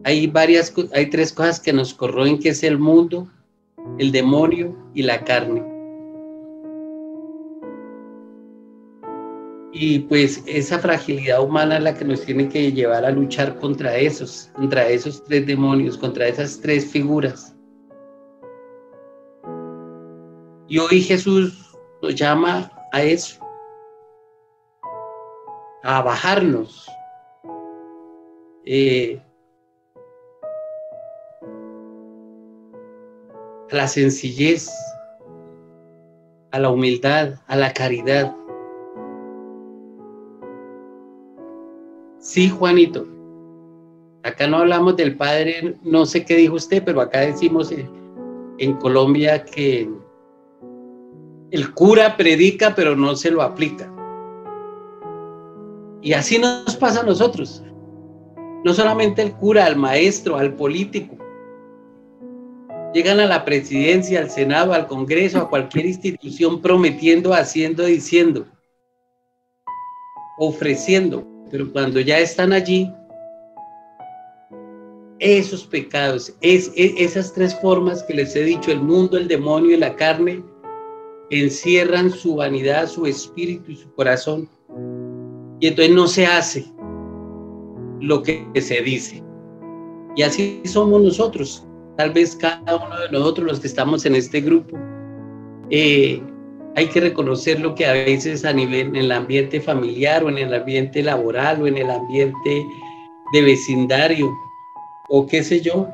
Hay tres cosas que nos corroen, que es el mundo, el demonio y la carne. Y pues esa fragilidad humana es la que nos tiene que llevar a luchar contra esos tres demonios, contra esas tres figuras. Y hoy Jesús nos llama a eso, a bajarnos, a la sencillez, a la humildad, a la caridad. Sí, Juanito, acá no hablamos del Padre, no sé qué dijo usted, pero acá decimos en Colombia que el cura predica, pero no se lo aplica. Y así nos pasa a nosotros. No solamente al cura, al maestro, al político. Llegan a la presidencia, al Senado, al Congreso, a cualquier institución prometiendo, haciendo, diciendo, ofreciendo. Pero cuando ya están allí, esos pecados, esas tres formas que les he dicho, el mundo, el demonio y la carne, encierran su vanidad, su espíritu y su corazón. Y entonces no se hace lo que se dice. Y así somos nosotros. Tal vez cada uno de nosotros, los que estamos en este grupo, hay que reconocer lo que a veces a nivel en el ambiente familiar o en el ambiente laboral o en el ambiente de vecindario o qué sé yo,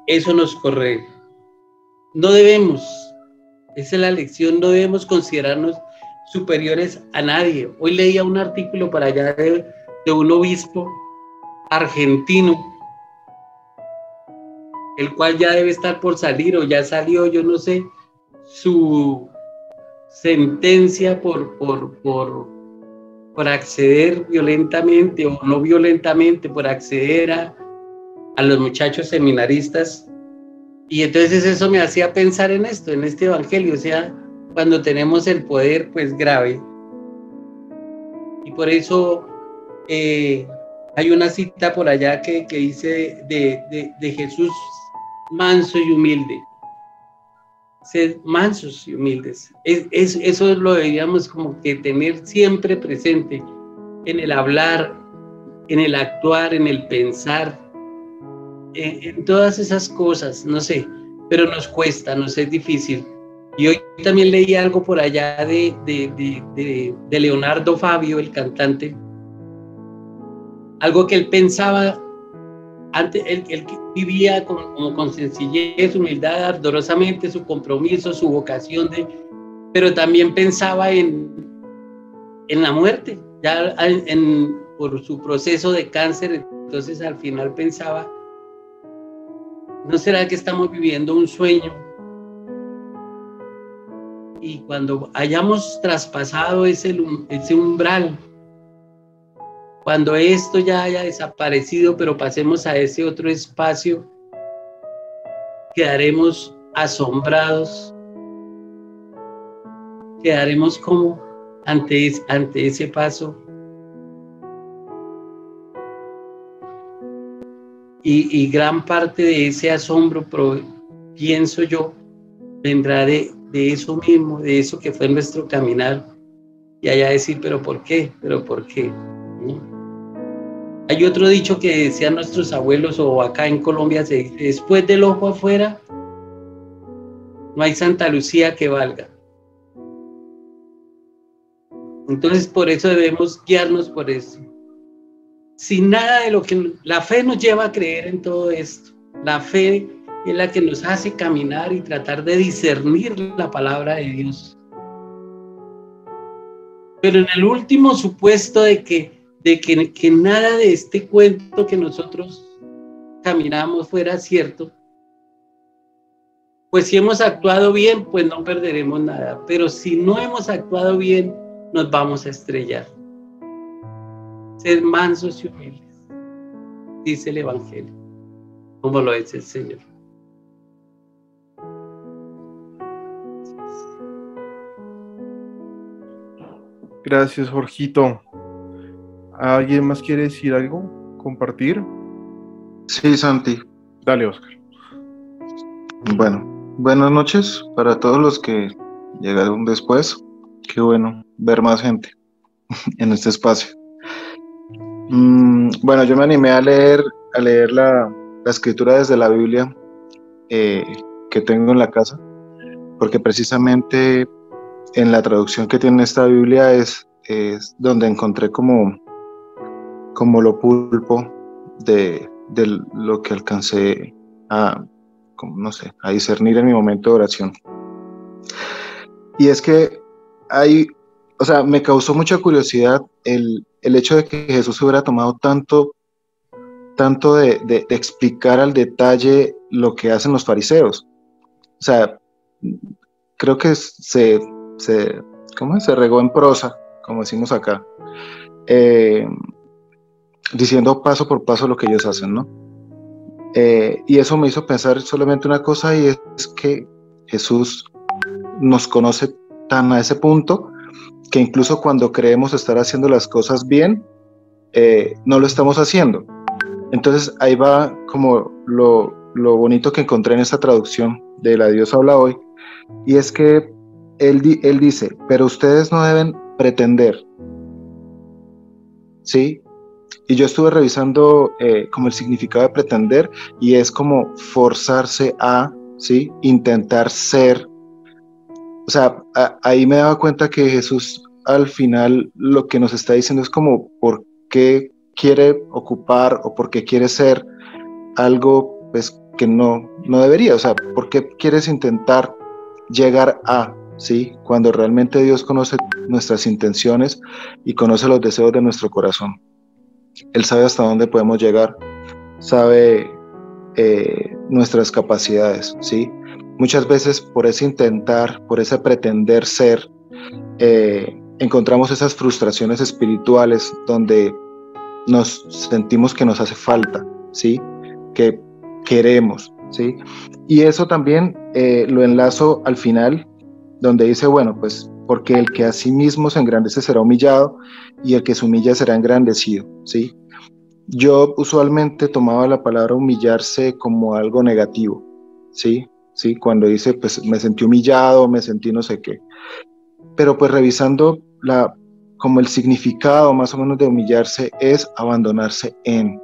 eso nos corre. No debemos, esa es la lección, no debemos considerarnos superiores a nadie. Hoy leía un artículo para allá de un obispo argentino, el cual ya debe estar por salir o ya salió, yo no sé, su sentencia por acceder violentamente o no violentamente, por acceder a los muchachos seminaristas. Y entonces eso me hacía pensar en esto, en este evangelio, o sea, cuando tenemos el poder, pues grave. Y por eso hay una cita por allá que dice de Jesús manso y humilde. Ser mansos y humildes. Eso lo deberíamos como que tener siempre presente en el hablar, en el actuar, en el pensar, en todas esas cosas, no sé, pero nos cuesta, nos es difícil. Y hoy también leí algo por allá de Leonardo Fabio, el cantante, algo que él pensaba antes, él vivía con sencillez, humildad, ardorosamente su compromiso, su vocación, pero también pensaba en la muerte, ya por su proceso de cáncer. Entonces al final pensaba, ¿no será que estamos viviendo un sueño? Y cuando hayamos traspasado ese umbral, cuando esto ya haya desaparecido, pero pasemos a ese otro espacio, quedaremos asombrados, quedaremos como ante ese paso. Y gran parte de ese asombro, pienso yo, vendrá de eso mismo, de eso que fue nuestro caminar, y allá decir, ¿pero por qué? ¿Pero por qué? ¿No? Hay otro dicho que decían nuestros abuelos, o acá en Colombia se dice, después del ojo afuera, no hay Santa Lucía que valga. Entonces por eso debemos guiarnos por eso. Sin nada de lo que la fe nos lleva a creer en todo esto. La fe es la que nos hace caminar y tratar de discernir la palabra de Dios. Pero en el último supuesto de que nada de este cuento que nosotros caminamos fuera cierto, pues si hemos actuado bien, pues no perderemos nada. Pero si no hemos actuado bien, nos vamos a estrellar. Ser mansos y humildes, dice el Evangelio, como lo es el Señor. Gracias, Jorgito. ¿Alguien más quiere decir algo? ¿Compartir? Sí, Santi. Dale, Oscar. Bueno, buenas noches para todos los que llegaron después. Qué bueno ver más gente en este espacio. Bueno, yo me animé a leer la escritura desde la Biblia que tengo en la casa, porque precisamente en la traducción que tiene esta Biblia es donde encontré como lo pulpo de lo que alcancé a, no sé, a discernir en mi momento de oración. Y es que me causó mucha curiosidad el hecho de que Jesús hubiera tomado tanto de explicar al detalle lo que hacen los fariseos. O sea, creo que se regó en prosa, como decimos acá, diciendo paso por paso lo que ellos hacen, ¿no? Y eso me hizo pensar solamente una cosa, y es que Jesús nos conoce tan a ese punto que incluso cuando creemos estar haciendo las cosas bien, no lo estamos haciendo. Entonces ahí va como lo bonito que encontré en esta traducción de La Dios habla hoy, y es que él dice, pero ustedes no deben pretender, ¿sí? Y yo estuve revisando como el significado de pretender, y es como forzarse a, ¿sí? Intentar ser. O sea, ahí me daba cuenta que Jesús al final lo que nos está diciendo es como por qué quiere ocupar o por qué quiere ser algo pues que no debería. O sea, por qué quieres intentar llegar a, ¿sí? Cuando realmente Dios conoce nuestras intenciones y conoce los deseos de nuestro corazón. Él sabe hasta dónde podemos llegar, sabe nuestras capacidades, ¿sí? Muchas veces por ese intentar, por ese pretender ser, encontramos esas frustraciones espirituales donde nos sentimos que nos hace falta, ¿sí? Que queremos, ¿sí? Y eso también lo enlazo al final, donde dice, bueno, pues porque el que a sí mismo se engrandece será humillado, y el que se humilla será engrandecido, ¿sí? Yo usualmente tomaba la palabra humillarse como algo negativo, ¿sí? ¿Sí? Cuando dice, pues me sentí humillado, me sentí no sé qué. Pero pues revisando como el significado más o menos de humillarse es abandonarse en,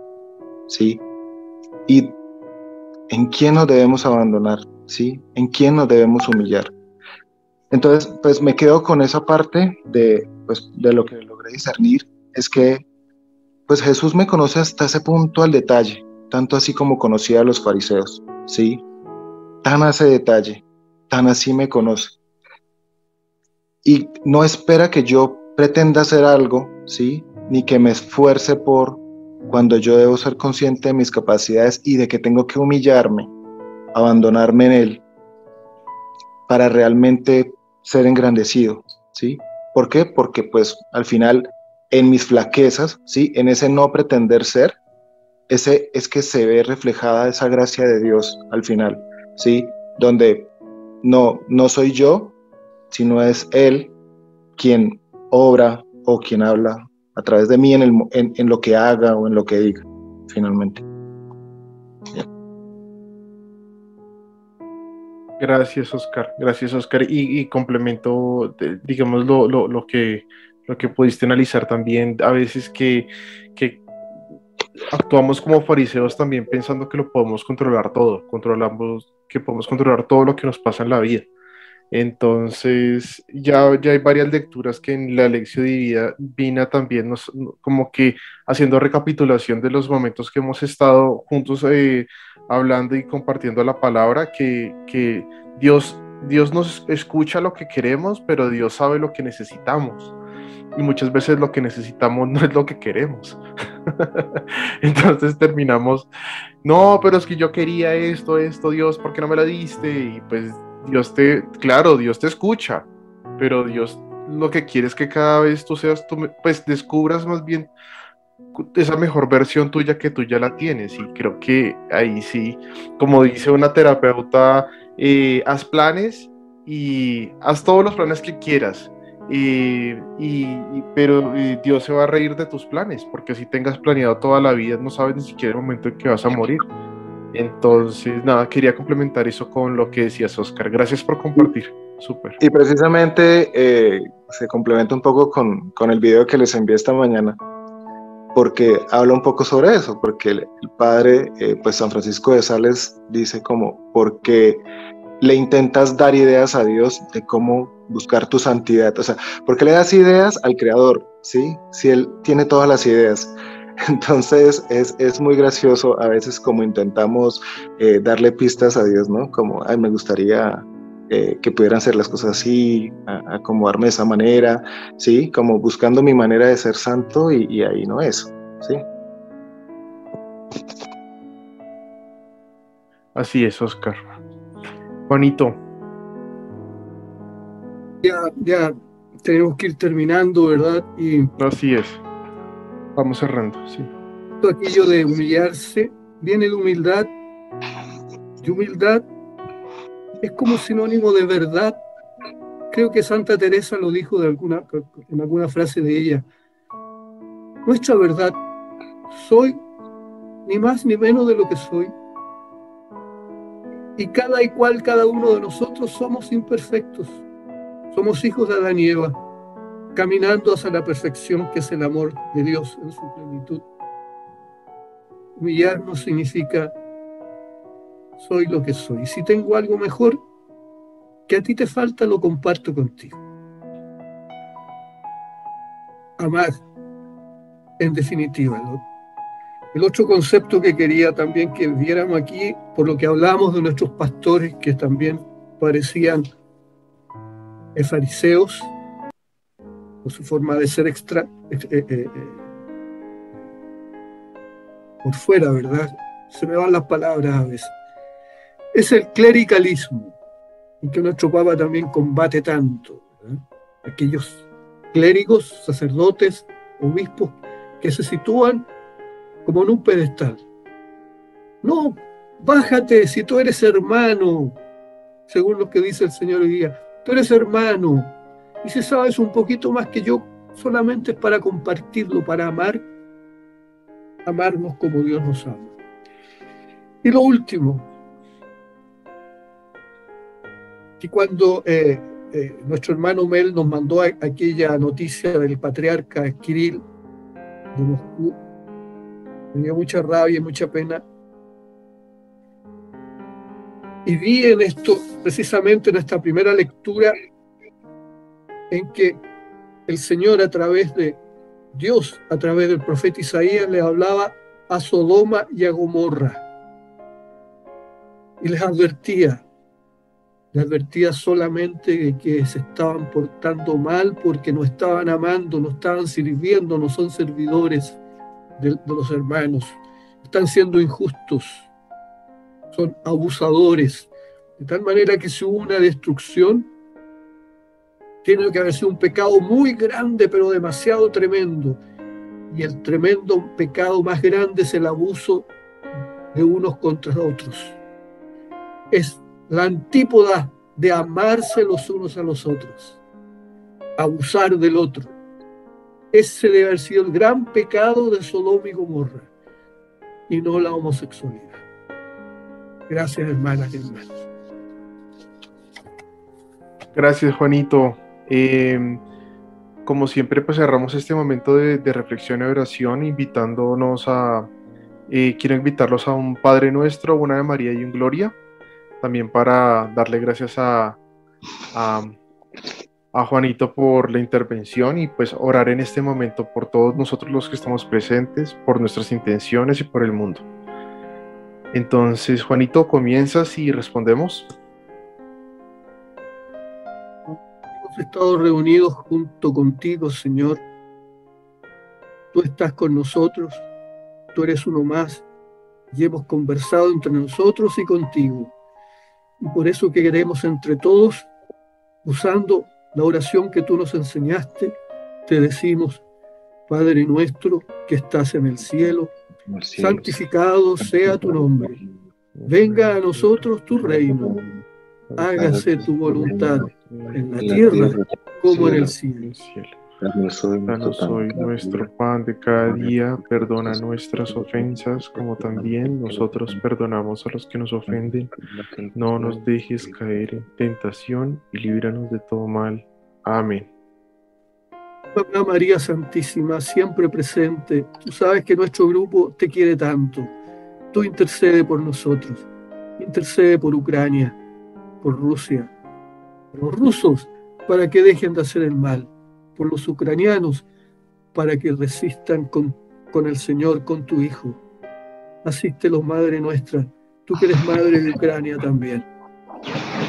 ¿sí? ¿Y en quién nos debemos abandonar? ¿Sí? ¿En quién nos debemos humillar? Entonces, pues me quedo con esa parte de lo que logré discernir, es que pues Jesús me conoce hasta ese punto al detalle, tanto así como conocía a los fariseos, ¿sí? Tan a ese detalle, tan así me conoce. Y no espera que yo pretenda hacer algo, ¿sí? Ni que me esfuerce por, cuando yo debo ser consciente de mis capacidades y de que tengo que humillarme, abandonarme en Él, para realmente ser engrandecido, ¿sí? ¿Por qué? Porque pues al final en mis flaquezas, ¿sí? En ese no pretender ser, ese es que se ve reflejada esa gracia de Dios al final, ¿sí? Donde no soy yo, sino es Él quien obra o quien habla a través de mí en lo que haga o en lo que diga, finalmente. Gracias, Oscar. Gracias, Oscar. Y complemento, digamos, lo que pudiste analizar también, a veces que actuamos como fariseos también pensando que lo podemos controlar todo, que podemos controlar todo lo que nos pasa en la vida. Entonces, ya hay varias lecturas que en la lección divina también como que haciendo recapitulación de los momentos que hemos estado juntos hablando y compartiendo la palabra, que Dios nos escucha lo que queremos, pero Dios sabe lo que necesitamos. Y muchas veces lo que necesitamos no es lo que queremos. Entonces terminamos, no, pero es que yo quería esto, Dios, ¿por qué no me la diste? Y pues Dios te escucha, pero Dios lo que quiere es que cada vez pues descubras más bien esa mejor versión tuya que tú ya la tienes. Y creo que ahí sí, como dice una terapeuta, haz planes y haz todos los planes que quieras, Pero Dios se va a reír de tus planes, porque si tengas planeado toda la vida, no sabes ni siquiera el momento en que vas a morir. Entonces, nada, quería complementar eso con lo que decías, Oscar. Gracias por compartir. Súper. Y precisamente se complementa un poco con el video que les envié esta mañana, porque habla un poco sobre eso, porque el padre, pues San Francisco de Sales dice como, porque le intentas dar ideas a Dios de cómo buscar tu santidad, o sea, ¿por qué le das ideas al Creador? ¿Sí? Si Él tiene todas las ideas. Entonces es muy gracioso a veces como intentamos darle pistas a Dios, ¿no? Como, ay, me gustaría que pudieran hacer las cosas así, acomodarme de esa manera, ¿sí? Como buscando mi manera de ser santo y ahí no es, ¿sí? Así es, Oscar. Juanito. Ya tenemos que ir terminando, ¿verdad? Y así es. Vamos cerrando, sí. todo aquello de humillarse viene de humildad. Y humildad es como sinónimo de verdad. Creo que Santa Teresa lo dijo en alguna frase de ella. Nuestra verdad, soy ni más ni menos de lo que soy. Y cada uno de nosotros somos imperfectos. Somos hijos de Adán y Eva, caminando hacia la perfección que es el amor de Dios en su plenitud. Humillarnos significa soy lo que soy. Si tengo algo mejor que a ti te falta, lo comparto contigo. Amar, en definitiva. El otro concepto que quería también que viéramos aquí, por lo que hablamos de nuestros pastores que también parecían fariseos, por su forma de ser por fuera, ¿verdad? Se me van las palabras a veces. Es el clericalismo, en que nuestro Papa también combate tanto, ¿verdad? Aquellos clérigos, sacerdotes, obispos, que se sitúan como en un pedestal. No, bájate si tú eres hermano, según lo que dice el Señor hoy día. Tú eres hermano, y si sabes un poquito más que yo, solamente es para compartirlo, para amarnos como Dios nos ama. Y lo último, que cuando nuestro hermano Mel nos mandó aquella noticia del patriarca Kirill de Moscú, me dio mucha rabia y mucha pena. Y vi en esto, precisamente en esta primera lectura, en que el Señor a través de Dios, a través del profeta Isaías, le hablaba a Sodoma y a Gomorra. Y les advertía solamente de que se estaban portando mal porque no estaban amando, no estaban sirviendo, no son servidores de los hermanos. Están siendo injustos. Son abusadores, de tal manera que si hubo una destrucción, tiene que haber sido un pecado muy grande, pero demasiado tremendo. Y el tremendo pecado más grande es el abuso de unos contra otros. Es la antípoda de amarse los unos a los otros, abusar del otro. Ese debe haber sido el gran pecado de Sodoma y Gomorra, y no la homosexualidad. Gracias, hermanas y hermanos. Gracias, Juanito. Como siempre, pues cerramos este momento de reflexión y oración, invitándonos quiero invitarlos a un Padre Nuestro, una Ave María y un Gloria, también para darle gracias a Juanito por la intervención y pues orar en este momento por todos nosotros los que estamos presentes, por nuestras intenciones y por el mundo. Entonces, Juanito, comienzas y respondemos. Hemos estado reunidos junto contigo, Señor. Tú estás con nosotros, tú eres uno más, y hemos conversado entre nosotros y contigo. Y por eso que queremos entre todos, usando la oración que tú nos enseñaste, te decimos: Padre nuestro que estás en el cielo, santificado sea tu nombre. Venga a nosotros tu reino. Hágase tu voluntad en la tierra como en el cielo. Danos Hoy nuestro pan de cada día, perdona nuestras ofensas, como también nosotros perdonamos a los que nos ofenden. No nos dejes caer en tentación y líbranos de todo mal. Amén. Mamá María Santísima, siempre presente, tú sabes que nuestro grupo te quiere tanto. Tú intercede por nosotros, intercede por Ucrania, por Rusia, por los rusos, para que dejen de hacer el mal, por los ucranianos, para que resistan con el Señor, con tu Hijo. Asístelos, Madre nuestra, tú que eres Madre de Ucrania también.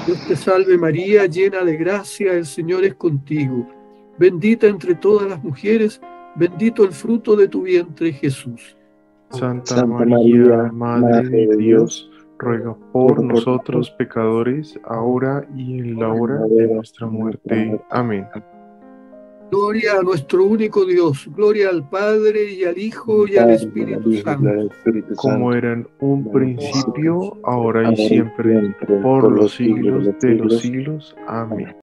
Dios te salve María, llena de gracia, el Señor es contigo. Bendita entre todas las mujeres, bendito el fruto de tu vientre, Jesús. Santa María, Madre de Dios, ruega por nosotros pecadores, ahora y en la hora de nuestra muerte. Amén. Gloria a nuestro único Dios, gloria al Padre y al Hijo y al Espíritu Santo. Como era en un principio, ahora y siempre, por los siglos de los siglos. Amén.